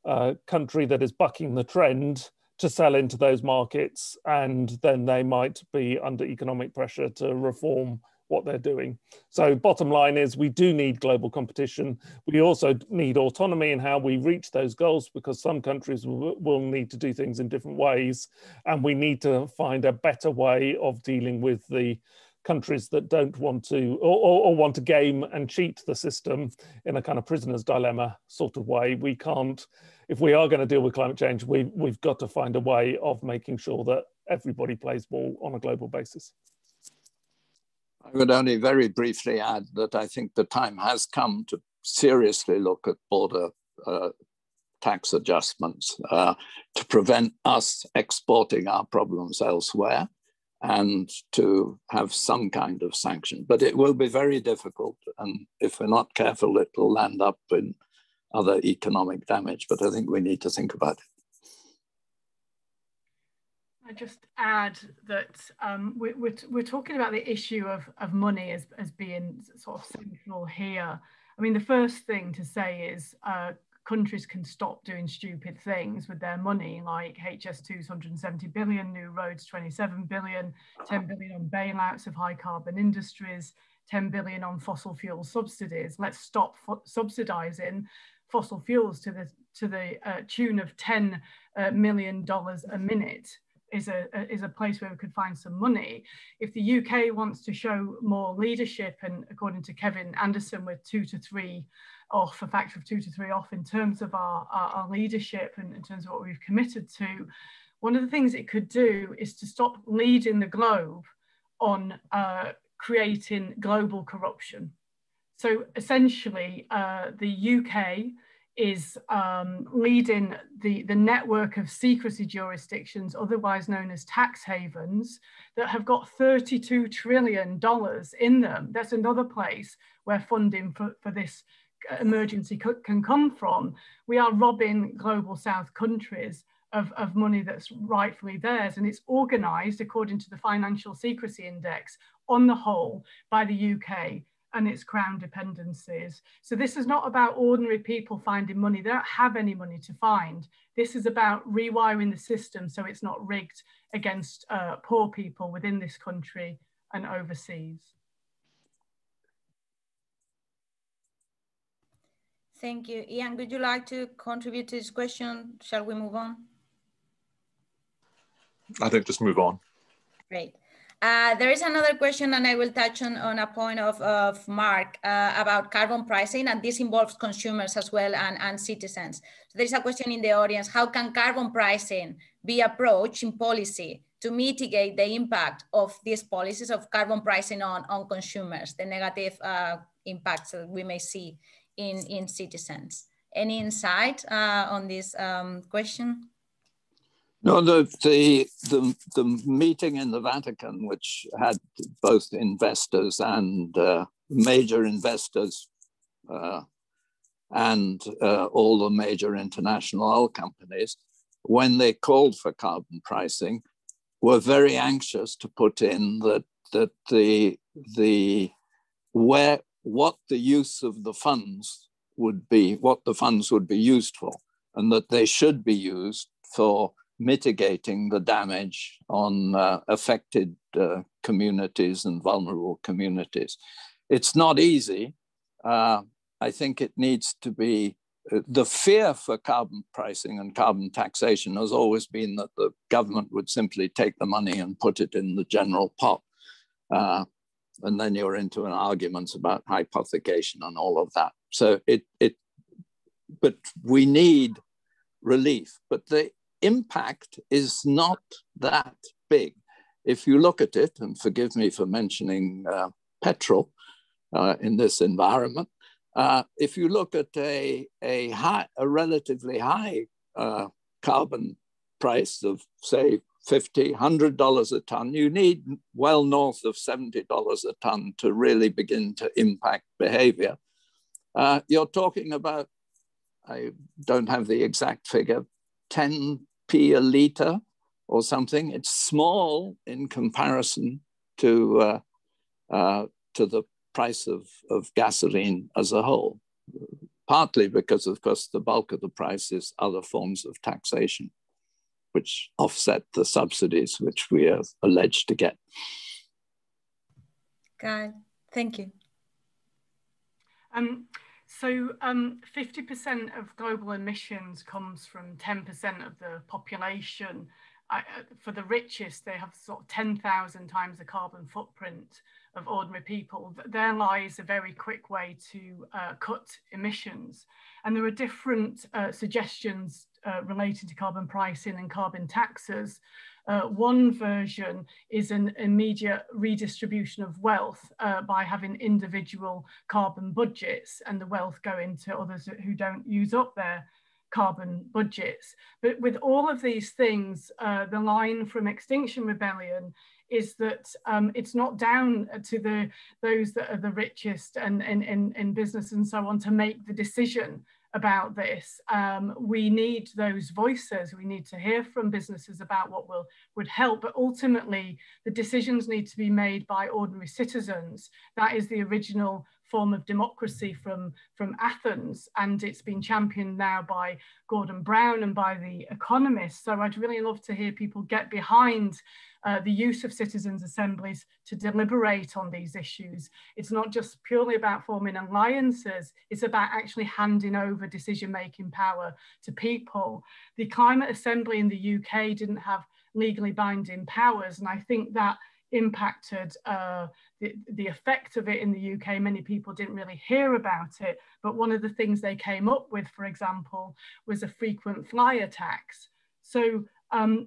a country that is bucking the trend to sell into those markets, and then they might be under economic pressure to reform what they're doing. So bottom line is we do need global competition. We also need autonomy in how we reach those goals, because some countries will need to do things in different ways, and we need to find a better way of dealing with the countries that don't want to or want to game and cheat the system in a kind of prisoner's dilemma sort of way. We can't, if we are going to deal with climate change, we've got to find a way of making sure that everybody plays ball on a global basis. I would only very briefly add that I think the time has come to seriously look at border tax adjustments to prevent us exporting our problems elsewhere, and to have some kind of sanction. But it will be very difficult, and if we're not careful, it will land up in other economic damage. But I think we need to think about it. I just add that we're talking about the issue of money as being sort of central here. I mean, the first thing to say is countries can stop doing stupid things with their money, like HS2's 170 billion, new roads 27 billion, 10 billion on bailouts of high carbon industries, 10 billion on fossil fuel subsidies. Let's stop subsidizing fossil fuels to the tune of $10 million a minute. Is a place where we could find some money. If the UK wants to show more leadership, and according to Kevin Anderson, we're 2 to 3 off, a factor of 2 to 3 off in terms of our leadership and in terms of what we've committed to, one of the things it could do is to stop leading the globe on creating global corruption. So essentially, the UK is leading the network of secrecy jurisdictions, otherwise known as tax havens, that have got $32 trillion in them. That's another place where funding for this emergency can come from. We are robbing global South countries of money that's rightfully theirs, and it's organized according to the Financial Secrecy Index on the whole by the UK and its crown dependencies. So this is not about ordinary people finding money. They don't have any money to find. This is about rewiring the system so it's not rigged against poor people within this country and overseas. Thank you. Ian, would you like to contribute to this question? Shall we move on? I think just move on. Great. There is another question, and I will touch on a point of Mark about carbon pricing, and this involves consumers as well and citizens. So there is a question in the audience: how can carbon pricing be approached in policy to mitigate the impact of these policies of carbon pricing on consumers, the negative impacts that we may see in citizens? Any insight on this question? No, the meeting in the Vatican, which had both investors and major investors and all the major international oil companies, when they called for carbon pricing, were very anxious to put in that what the use of the funds would be, what the funds would be used for, and that they should be used for mitigating the damage on affected communities and vulnerable communities. It's not easy. I think it needs to be, the fear for carbon pricing and carbon taxation has always been that the government would simply take the money and put it in the general pot. And then you're into an argument about hypothecation and all of that. So but we need relief. But the impact is not that big. If you look at it, and forgive me for mentioning petrol in this environment, if you look at a relatively high carbon price of, say, $50, $100 a ton, you need well north of $70 a ton to really begin to impact behavior. You're talking about, I don't have the exact figure, 10p a litre or something. It's small in comparison to the price of gasoline as a whole, partly because, of course, the bulk of the price is other forms of taxation, which offset the subsidies which we are alleged to get. Gail, thank you. So 50% of global emissions comes from 10% of the population. For the richest, they have sort of 10,000 times the carbon footprint of ordinary people. There lies a very quick way to cut emissions. And there are different suggestions related to carbon pricing and carbon taxes. One version is an immediate redistribution of wealth by having individual carbon budgets and the wealth going to others who don't use up their carbon budgets. But with all of these things, the line from Extinction Rebellion is that it's not down to those that are the richest and in business and so on to make the decision about this. We need those voices. We need to hear from businesses about what would help, but ultimately the decisions need to be made by ordinary citizens. That is the original form of democracy from Athens, and it's been championed now by Gordon Brown and by the economists. So I'd really love to hear people get behind the use of citizens' assemblies to deliberate on these issues. It's not just purely about forming alliances, it's about actually handing over decision-making power to people. The Climate Assembly in the UK didn't have legally binding powers, and I think that impacted the effect of it in the UK. Many people didn't really hear about it, but one of the things they came up with, for example, was a frequent flyer tax. So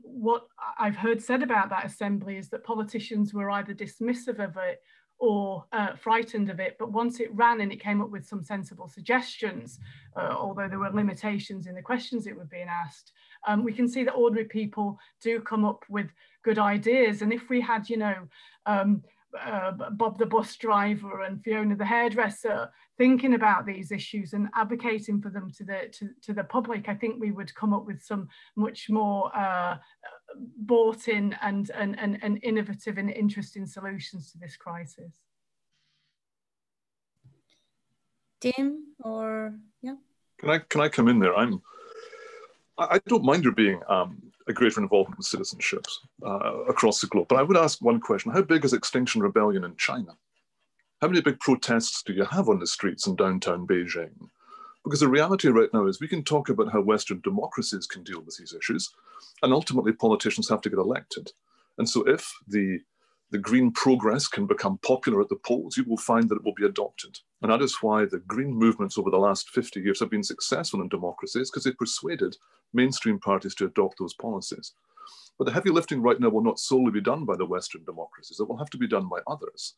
what I've heard said about that assembly is that politicians were either dismissive of it or frightened of it, but once it ran and it came up with some sensible suggestions, although there were limitations in the questions that were being asked, we can see that ordinary people do come up with good ideas. And if we had, you know, Bob the bus driver and Fiona the hairdresser thinking about these issues and advocating for them to the public, I think we would come up with some much more bought in and innovative and interesting solutions to this crisis. Tim, or yeah? Can I come in there? I don't mind there being a greater involvement with citizenships across the globe, but I would ask one question: how big is Extinction Rebellion in China? How many big protests do you have on the streets in downtown Beijing? Because the reality right now is we can talk about how Western democracies can deal with these issues, and ultimately politicians have to get elected. And so if the green progress can become popular at the polls, you will find that it will be adopted. And that is why the green movements over the last 50 years have been successful in democracies, because they persuaded mainstream parties to adopt those policies. But the heavy lifting right now will not solely be done by the Western democracies. It will have to be done by others.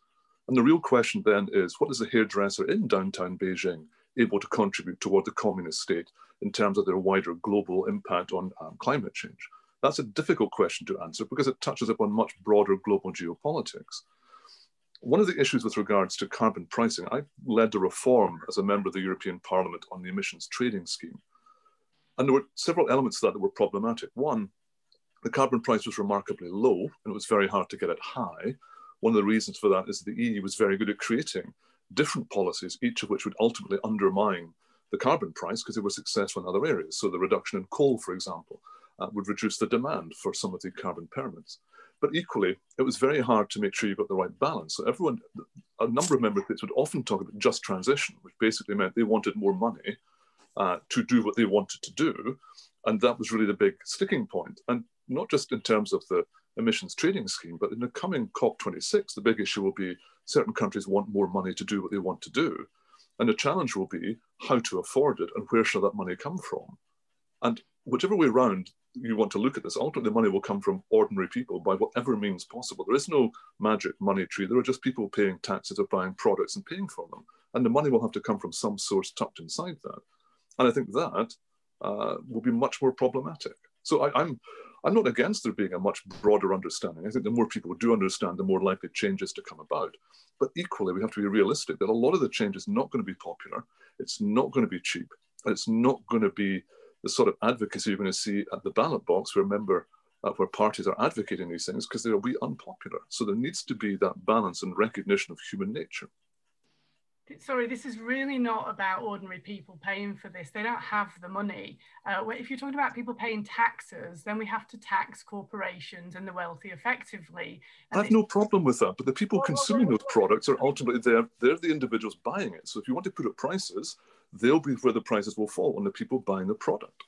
And the real question then is, what is a hairdresser in downtown Beijing able to contribute toward the communist state in terms of their wider global impact on climate change? That's a difficult question to answer because it touches upon much broader global geopolitics. One of the issues with regards to carbon pricing, I led the reform as a member of the European Parliament on the emissions trading scheme. And there were several elements to that were problematic. One, the carbon price was remarkably low and it was very hard to get it high. One of the reasons for that is the EU was very good at creating different policies, each of which would ultimately undermine the carbon price because they were successful in other areas. So the reduction in coal, for example, would reduce the demand for some of the carbon permits. But equally, it was very hard to make sure you got the right balance. So a number of member states would often talk about just transition, which basically meant they wanted more money to do what they wanted to do. And that was really the big sticking point. And not just in terms of the emissions trading scheme, but in the coming COP26, the big issue will be certain countries want more money to do what they want to do. And the challenge will be how to afford it and where shall that money come from? And whichever way around you want to look at this, ultimately the money will come from ordinary people by whatever means possible. There is no magic money tree. There are just people paying taxes or buying products and paying for them. And the money will have to come from some source tucked inside that. And I think that will be much more problematic. So I'm not against there being a much broader understanding. I think the more people do understand, the more likely changes to come about. But equally, we have to be realistic that a lot of the change is not going to be popular. It's not going to be cheap. And it's not going to be the sort of advocacy you're going to see at the ballot box where parties are advocating these things because they'll be unpopular. So there needs to be that balance and recognition of human nature. Sorry, this is really not about ordinary people paying for this. They don't have the money. If you're talking about people paying taxes, then we have to tax corporations and the wealthy effectively. And I have no problem with that, but the people consuming those products are ultimately they're the individuals buying it. So if you want to put up prices, they'll be where the prices will fall on the people buying the product.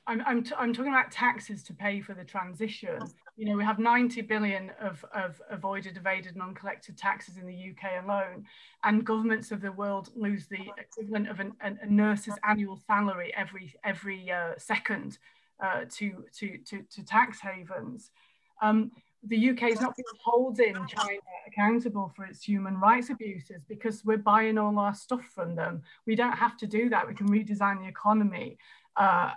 I'm talking about taxes to pay for the transition. You know, we have 90 billion of avoided, evaded, and uncollected taxes in the UK alone, and governments of the world lose the equivalent of a nurse's annual salary every second to tax havens. The UK is not holding China accountable for its human rights abuses because we're buying all our stuff from them. We don't have to do that. We can redesign the economy.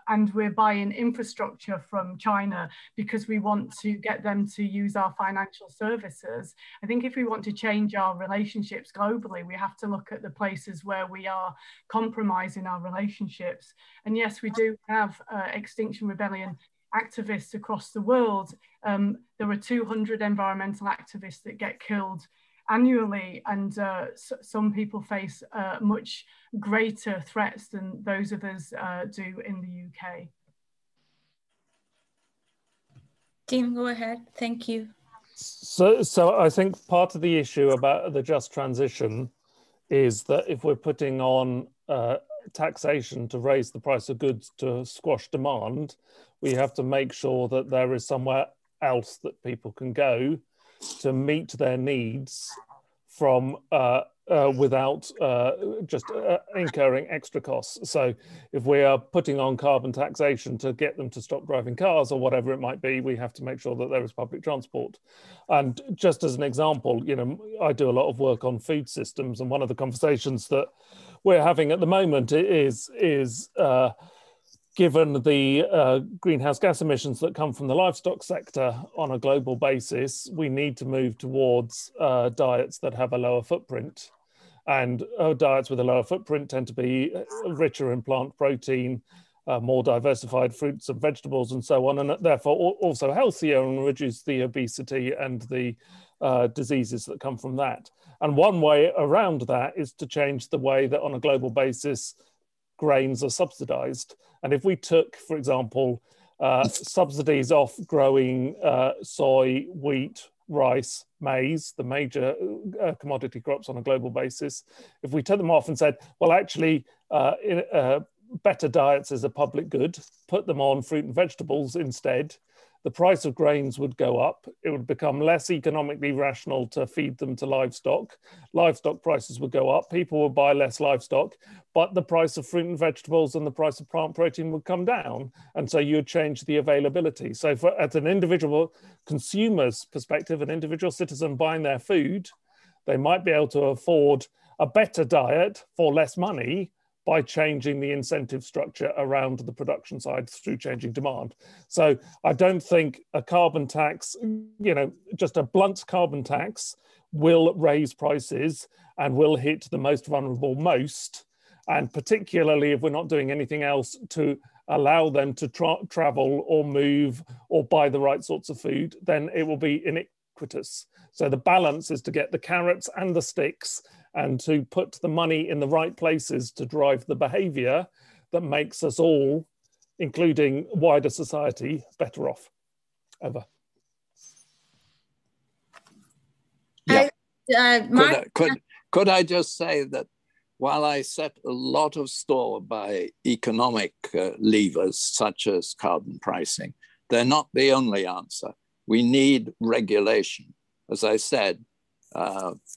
And we're buying infrastructure from China because we want to get them to use our financial services. I think if we want to change our relationships globally, we have to look at the places where we are compromising our relationships. And yes, we do have Extinction Rebellion activists across the world. There are 200 environmental activists that get killed annually, and some people face much greater threats than those of us do in the UK. Tim, go ahead. Thank you. So I think part of the issue about the just transition is that if we're putting on taxation to raise the price of goods to squash demand, we have to make sure that there is somewhere else that people can go to meet their needs from without just incurring extra costs. So if we are putting on carbon taxation to get them to stop driving cars or whatever it might be, we have to make sure that there is public transport. And just as an example, you know, I do a lot of work on food systems, and one of the conversations that we're having at the moment is given the greenhouse gas emissions that come from the livestock sector on a global basis, we need to move towards diets that have a lower footprint. And diets with a lower footprint tend to be richer in plant protein, more diversified fruits and vegetables and so on, and therefore also healthier and reduce the obesity and the diseases that come from that. And one way around that is to change the way that on a global basis grains are subsidized. And if we took, for example, subsidies off growing soy, wheat, rice, maize, the major commodity crops on a global basis, if we took them off and said, well, actually, better diets is a public good, put them on fruit and vegetables instead, the price of grains would go up. It would become less economically rational to feed them to livestock. Livestock prices would go up. People would buy less livestock, but the price of fruit and vegetables and the price of plant protein would come down. And so you would change the availability. So at an individual consumer's perspective, an individual citizen buying their food, they might be able to afford a better diet for less money by changing the incentive structure around the production side through changing demand. So I don't think a carbon tax, just a blunt carbon tax will raise prices and will hit the most vulnerable most. And particularly if we're not doing anything else to allow them to travel or move or buy the right sorts of food, then it will be iniquitous. So the balance is to get the carrots and the sticks and to put the money in the right places to drive the behavior that makes us all, including wider society, better off. Over. Yeah. Could I just say that while I set a lot of store by economic levers such as carbon pricing, they're not the only answer. We need regulation. As I said,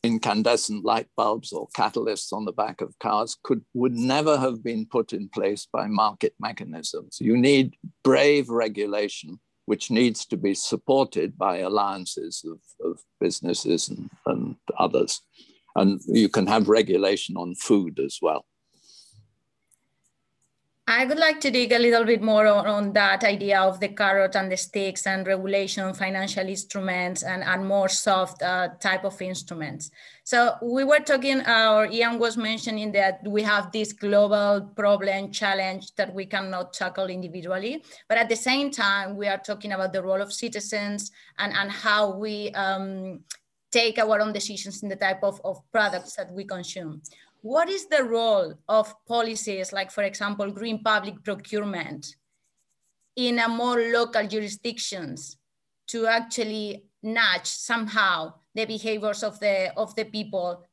incandescent light bulbs or catalysts on the back of cars would never have been put in place by market mechanisms. You need brave regulation, which needs to be supported by alliances of businesses and others. And you can have regulation on food as well. I would like to dig a little bit more on that idea of the carrot and the sticks and regulation on financial instruments and more soft type of instruments. So we were talking, or Ian was mentioning that we have this global problem challenge that we cannot tackle individually, but at the same time, we are talking about the role of citizens and how we take our own decisions in the type of products that we consume. What is the role of policies, like, for example, green public procurement in a more local jurisdictions to actually nudge somehow the behaviors of the people,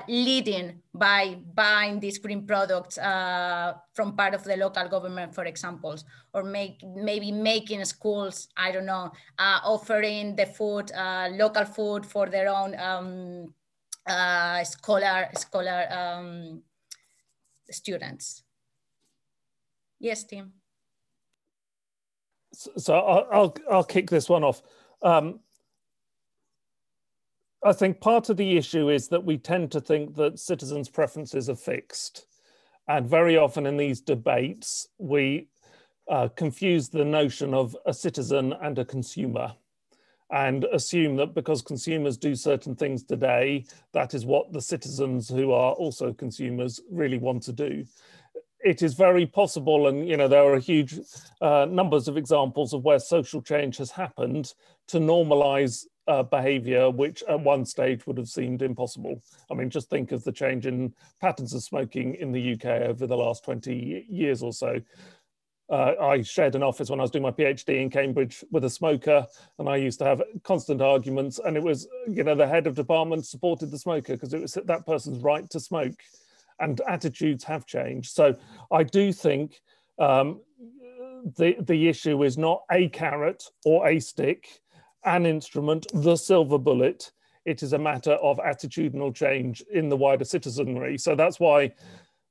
leading by buying these green products from part of the local government, for example, or maybe making schools, I don't know, offering the food, local food for their own scholar students. Yes, Tim. So I'll kick this one off. I think part of the issue is that we tend to think that citizens' preferences are fixed. And very often in these debates, we confuse the notion of a citizen and a consumer, and assume that because consumers do certain things today, that is what the citizens who are also consumers really want to do. It is very possible, and there are huge numbers of examples of where social change has happened to normalize behavior which at one stage would have seemed impossible. I mean, just think of the change in patterns of smoking in the UK over the last 20 years or so. I shared an office when I was doing my PhD in Cambridge with a smoker, and I used to have constant arguments, and it was, the head of department supported the smoker because it was that person's right to smoke, and attitudes have changed. So I do think the issue is not a carrot or a stick, an instrument, the silver bullet. It is a matter of attitudinal change in the wider citizenry. So that's why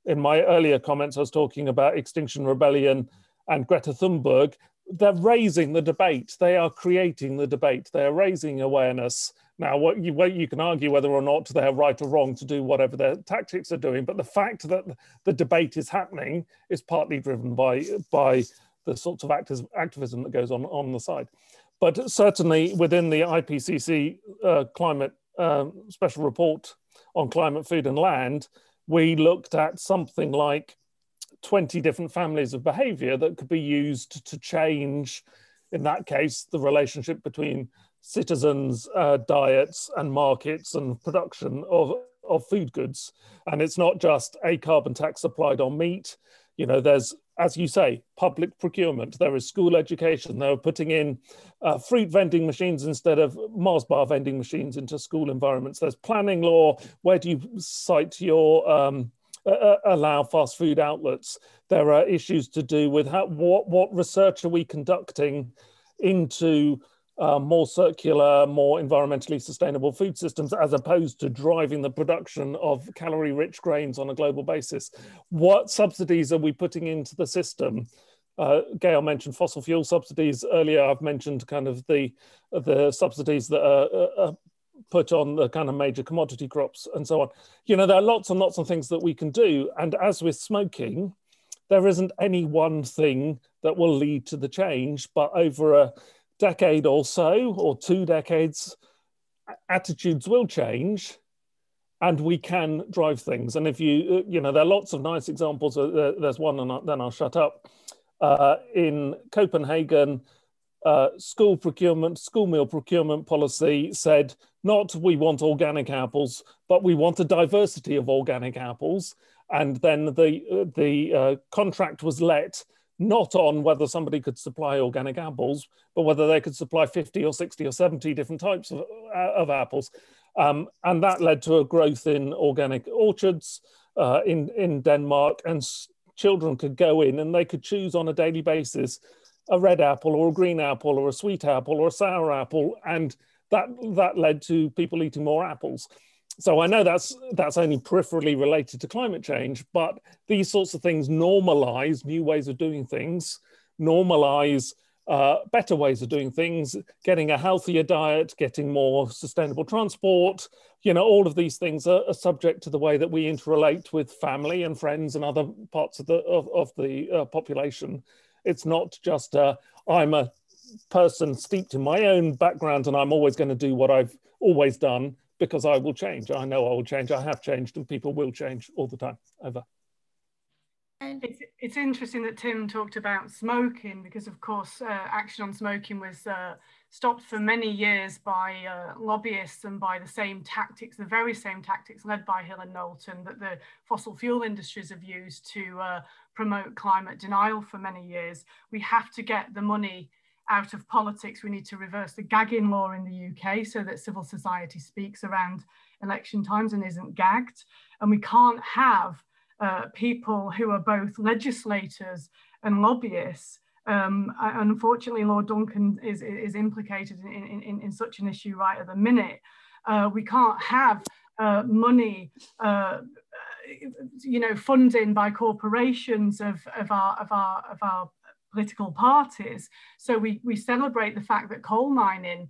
in my earlier comments, I was talking about Extinction Rebellion and Greta Thunberg. They're raising the debate. They are creating the debate. They are raising awareness. Now, what you can argue whether or not they're right or wrong to do whatever their tactics are doing, but the fact that the debate is happening is partly driven by the sorts of activism that goes on the side. But certainly within the IPCC climate special report on climate, food and land, we looked at something like 20 different families of behavior that could be used to change, in that case, the relationship between citizens, diets and markets and production of food goods. And it's not just a carbon tax applied on meat. There's as you say, public procurement. There is school education. They're putting in fruit vending machines instead of Mars bar vending machines into school environments. There's planning law. Where do you cite your allow fast food outlets? There are issues to do with what research are we conducting into more circular, more environmentally sustainable food systems, as opposed to driving the production of calorie-rich grains on a global basis. What subsidies are we putting into the system? Gail mentioned fossil fuel subsidies earlier. I've mentioned kind of the subsidies that are put on the kind of major commodity crops and so on. You know, there are lots and lots of things that we can do. And as with smoking, there isn't any one thing that will lead to the change, but over a decade or so, or 2 decades, attitudes will change and we can drive things. And if you know, there are lots of nice examples. There's one, and then I'll shut up. In Copenhagen, school meal procurement policy said, not we want organic apples, but we want a diversity of organic apples. And then the contract was let not on whether somebody could supply organic apples, but whether they could supply 50 or 60 or 70 different types of apples. And that led to a growth in organic orchards in Denmark, and children could go in and they could choose on a daily basis a red apple or a green apple or a sweet apple or a sour apple, and that led to people eating more apples. So I know that's only peripherally related to climate change, but these sorts of things normalize new ways of doing things, normalize better ways of doing things, getting a healthier diet, getting more sustainable transport. You know, all of these things are subject to the way that we interrelate with family and friends and other parts of the population. It's not just I'm a person steeped in my own background and I'm always going to do what I've always done, because I will change. I know I will change. I have changed, and people will change all the time. Over. It's interesting that Tim talked about smoking, because of course action on smoking was stopped for many years by lobbyists and by the same tactics, the very same tactics led by Hill and Knowlton that the fossil fuel industries have used to promote climate denial for many years. We have to get the money out of politics. We need to reverse the gagging law in the UK so that civil society speaks around election times and isn't gagged. And we can't have people who are both legislators and lobbyists. Unfortunately, Lord Duncan is implicated in such an issue right at the minute. We can't have money, you know, funding by corporations of our political parties. So we celebrate the fact that coal mining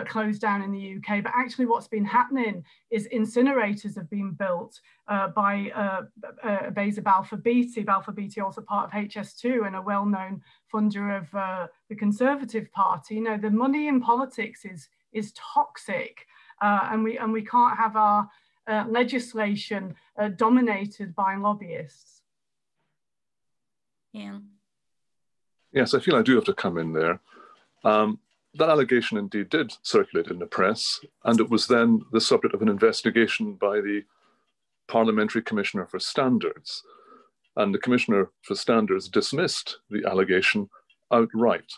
closed down in the UK, but actually what's been happening is incinerators have been built by Beza Balfour Beatty. Balfour Beatty also part of HS2 and a well-known funder of the Conservative Party. You know, the money in politics is toxic, and we can't have our legislation dominated by lobbyists. Yeah. Yes, I feel I do have to come in there. That allegation indeed did circulate in the press, and it was then the subject of an investigation by the Parliamentary Commissioner for Standards. And the Commissioner for Standards dismissed the allegation outright.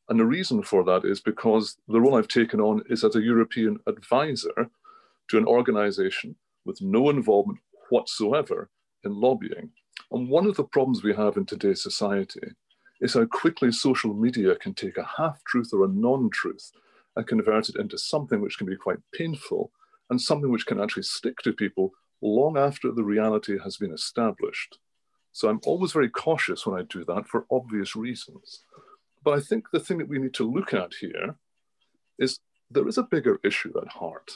And the reason for that is because the role I've taken on is as a European advisor to an organization with no involvement whatsoever in lobbying. And one of the problems we have in today's society is how quickly social media can take a half-truth or a non-truth and convert it into something which can be quite painful and something which can actually stick to people long after the reality has been established. So I'm always very cautious when I do that for obvious reasons. But I think the thing that we need to look at here is there is a bigger issue at heart,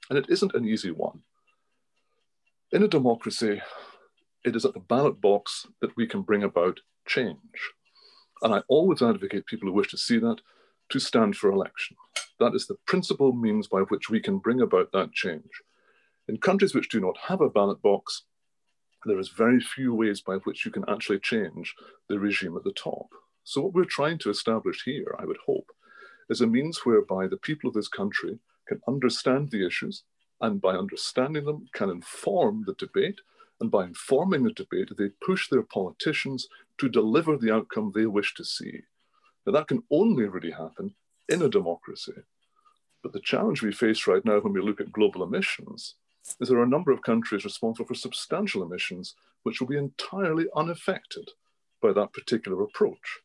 and it isn't an easy one. In a democracy, it is at the ballot box that we can bring about change. And I always advocate people who wish to see that to stand for election. That is the principal means by which we can bring about that change. In countries which do not have a ballot box, there is very few ways by which you can actually change the regime at the top. So what we're trying to establish here, I would hope, is a means whereby the people of this country can understand the issues, and by understanding them can inform the debate And by informing the debate, they push their politicians to deliver the outcome they wish to see. Now, that can only really happen in a democracy. But the challenge we face right now when we look at global emissions is there are a number of countries responsible for substantial emissions which will be entirely unaffected by that particular approach.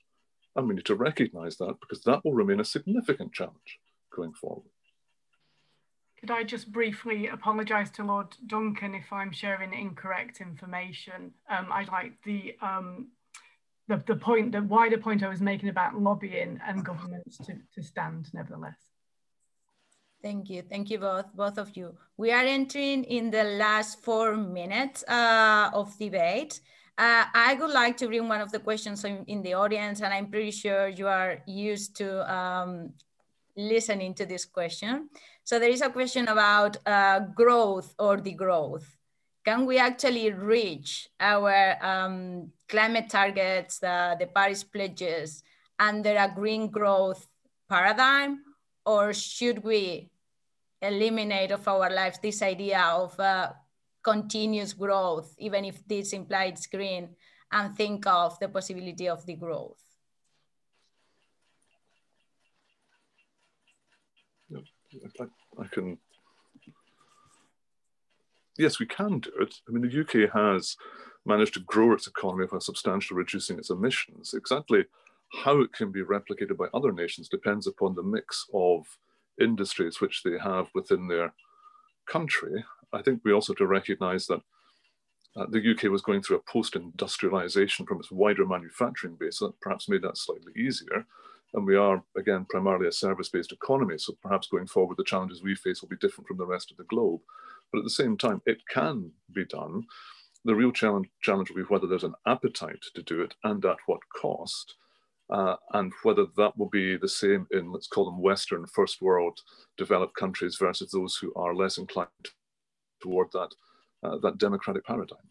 And we need to recognize that, because that will remain a significant challenge going forward. Could I just briefly apologise to Lord Duncan if I'm sharing incorrect information? I'd like the wider point I was making about lobbying and governments to stand, nevertheless. Thank you both of you. We are entering in the last 4 minutes of debate. I would like to bring one of the questions in the audience, and I'm pretty sure you are used to listening to this question. So there is a question about growth or degrowth. Can we actually reach our climate targets, the Paris pledges, under a green growth paradigm, or should we eliminate of our lives this idea of continuous growth, even if this implies green, and think of the possibility of degrowth? I can, yes, we can do it. I mean, the UK has managed to grow its economy while substantially reducing its emissions. Exactly how it can be replicated by other nations depends upon the mix of industries which they have within their country. I think we also have to recognize that the UK was going through a post-industrialization from its wider manufacturing base, so that perhaps made that slightly easier. And we are, again, primarily a service-based economy, so perhaps going forward, the challenges we face will be different from the rest of the globe. But at the same time, it can be done. The real challenge will be whether there's an appetite to do it and at what cost, and whether that will be the same in, let's call them Western, first world developed countries versus those who are less inclined toward that democratic paradigm.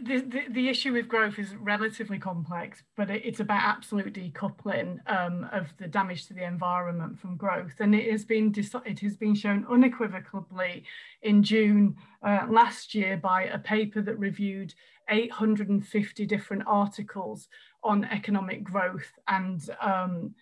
The issue with growth is relatively complex, but it's about absolute decoupling of the damage to the environment from growth. And it has been shown unequivocally in June last year by a paper that reviewed 850 different articles on economic growth and on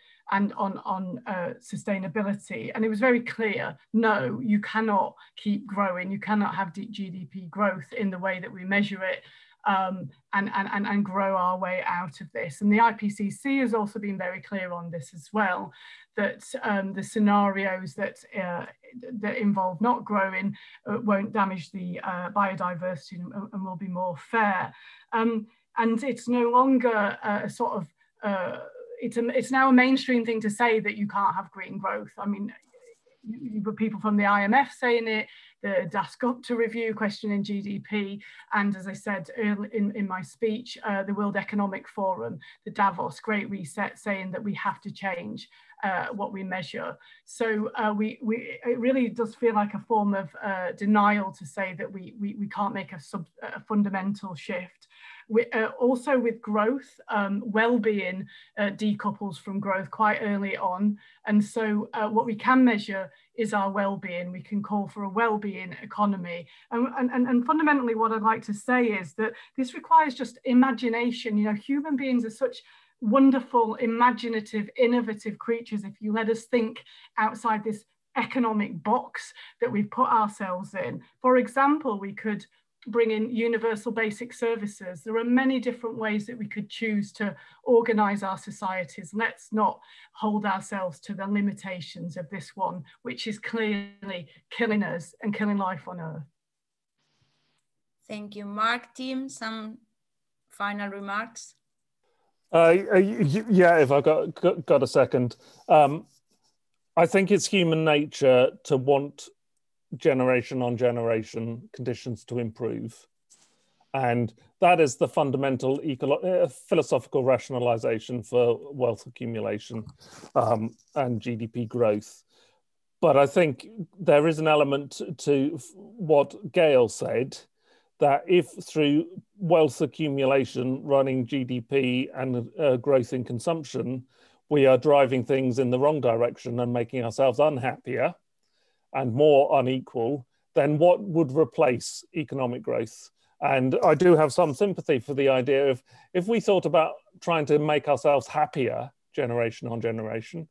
sustainability. And it was very clear, no, you cannot keep growing. You cannot have GDP growth in the way that we measure it and grow our way out of this. And the IPCC has also been very clear on this as well, that the scenarios that involve not growing won't damage the biodiversity and will be more fair. And it's no longer a sort of, it's now a mainstream thing to say that you can't have green growth. I mean, you've got people from the IMF saying it, the Dasgupta review questioning GDP, and as I said earlier in my speech, the World Economic Forum, the Davos Great Reset, saying that we have to change what we measure. So it really does feel like a form of denial to say that we can't make a fundamental shift. Also with growth, well-being decouples from growth quite early on. And so what we can measure is our well-being. We can call for a well-being economy. And fundamentally what I'd like to say is that this requires just imagination. You know, human beings are such wonderful, imaginative, innovative creatures. If you let us think outside this economic box that we've put ourselves in. For example, we could bring in universal basic services. There are many different ways that we could choose to organize our societies. Let's not hold ourselves to the limitations of this one, which is clearly killing us and killing life on Earth. Thank you. Mark, Tim, some final remarks? Yeah, if I got a second. I think it's human nature to want generation on generation conditions to improve. And that is the fundamental philosophical rationalization for wealth accumulation and GDP growth. But I think there is an element to what Gail said, that if through wealth accumulation running GDP and growth in consumption, we are driving things in the wrong direction and making ourselves unhappier, and more unequal, then what would replace economic growth? And I do have some sympathy for the idea of, if we thought about trying to make ourselves happier generation on generation,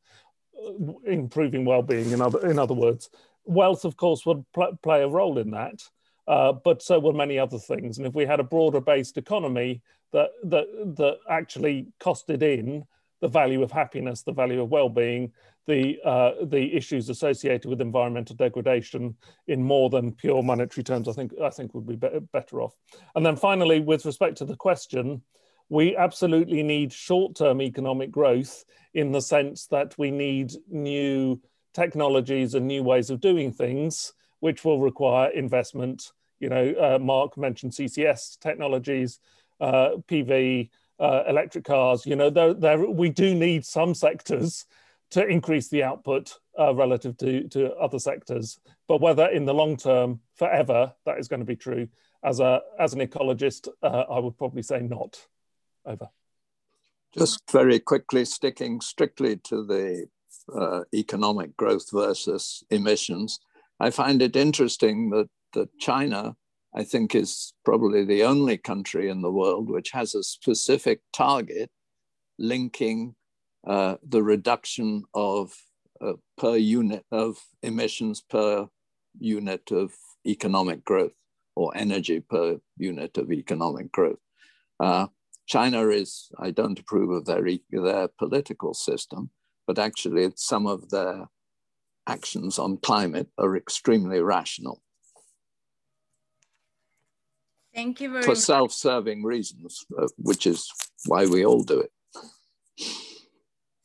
improving well-being, in other words, wealth, of course, would play a role in that, but so will many other things. And if we had a broader-based economy that actually costed in the value of happiness, the value of well-being, the issues associated with environmental degradation in more than pure monetary terms, I think would be better off. And then finally, with respect to the question, we absolutely need short-term economic growth in the sense that we need new technologies and new ways of doing things, which will require investment. You know, Mark mentioned CCS technologies, PV, electric cars. You know, we do need some sectors to increase the output relative to other sectors. But whether in the long term, forever, that is going to be true, as an ecologist, I would probably say not. Over. Just very quickly, sticking strictly to the economic growth versus emissions, I find it interesting that China, I think, is probably the only country in the world which has a specific target linking the reduction of per unit of emissions per unit of economic growth, or energy per unit of economic growth. China is, I don't approve of their political system, but actually some of their actions on climate are extremely rational. Thank you very much. For self-serving reasons, which is why we all do it.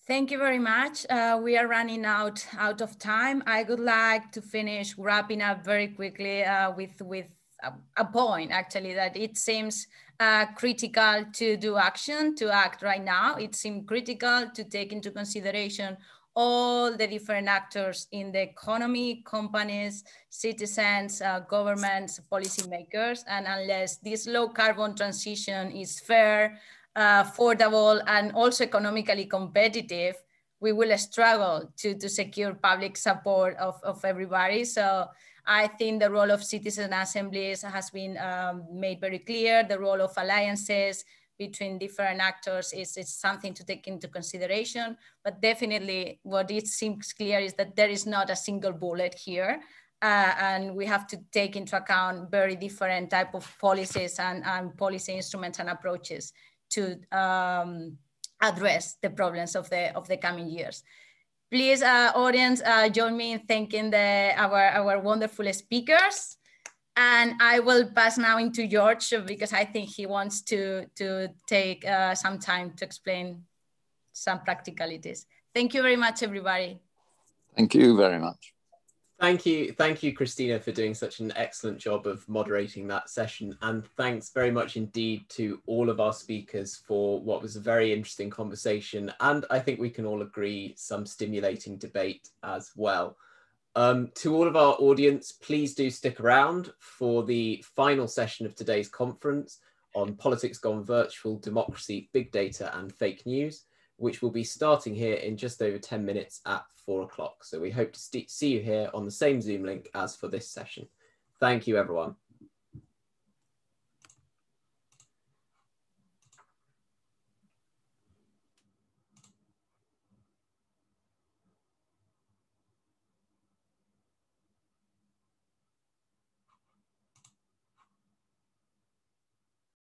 Thank you very much. We are running out of time. I would like to finish wrapping up very quickly with a point, actually, that it seems critical to do action, to act right now. It seems critical to take into consideration all the different actors in the economy, companies, citizens, governments, policymakers. And unless this low carbon transition is fair, affordable, and also economically competitive, we will struggle to secure public support of everybody. So I think the role of citizen assemblies has been made very clear. The role of alliances between different actors is something to take into consideration. But definitely what it seems clear is that there is not a single bullet here. And we have to take into account very different type of policies and policy instruments and approaches to address the problems of the coming years. Please, audience, join me in thanking our wonderful speakers. And I will pass now into George, because I think he wants to take some time to explain some practicalities. Thank you very much, everybody. Thank you very much. Thank you, Cristina, for doing such an excellent job of moderating that session. And thanks very much indeed to all of our speakers for what was a very interesting conversation. And I think we can all agree, some stimulating debate as well. To all of our audience, please do stick around for the final session of today's conference on Politics Gone Virtual, Democracy, Big Data and Fake News, which will be starting here in just over 10 minutes at 4 o'clock. So we hope to see you here on the same Zoom link as for this session. Thank you, everyone.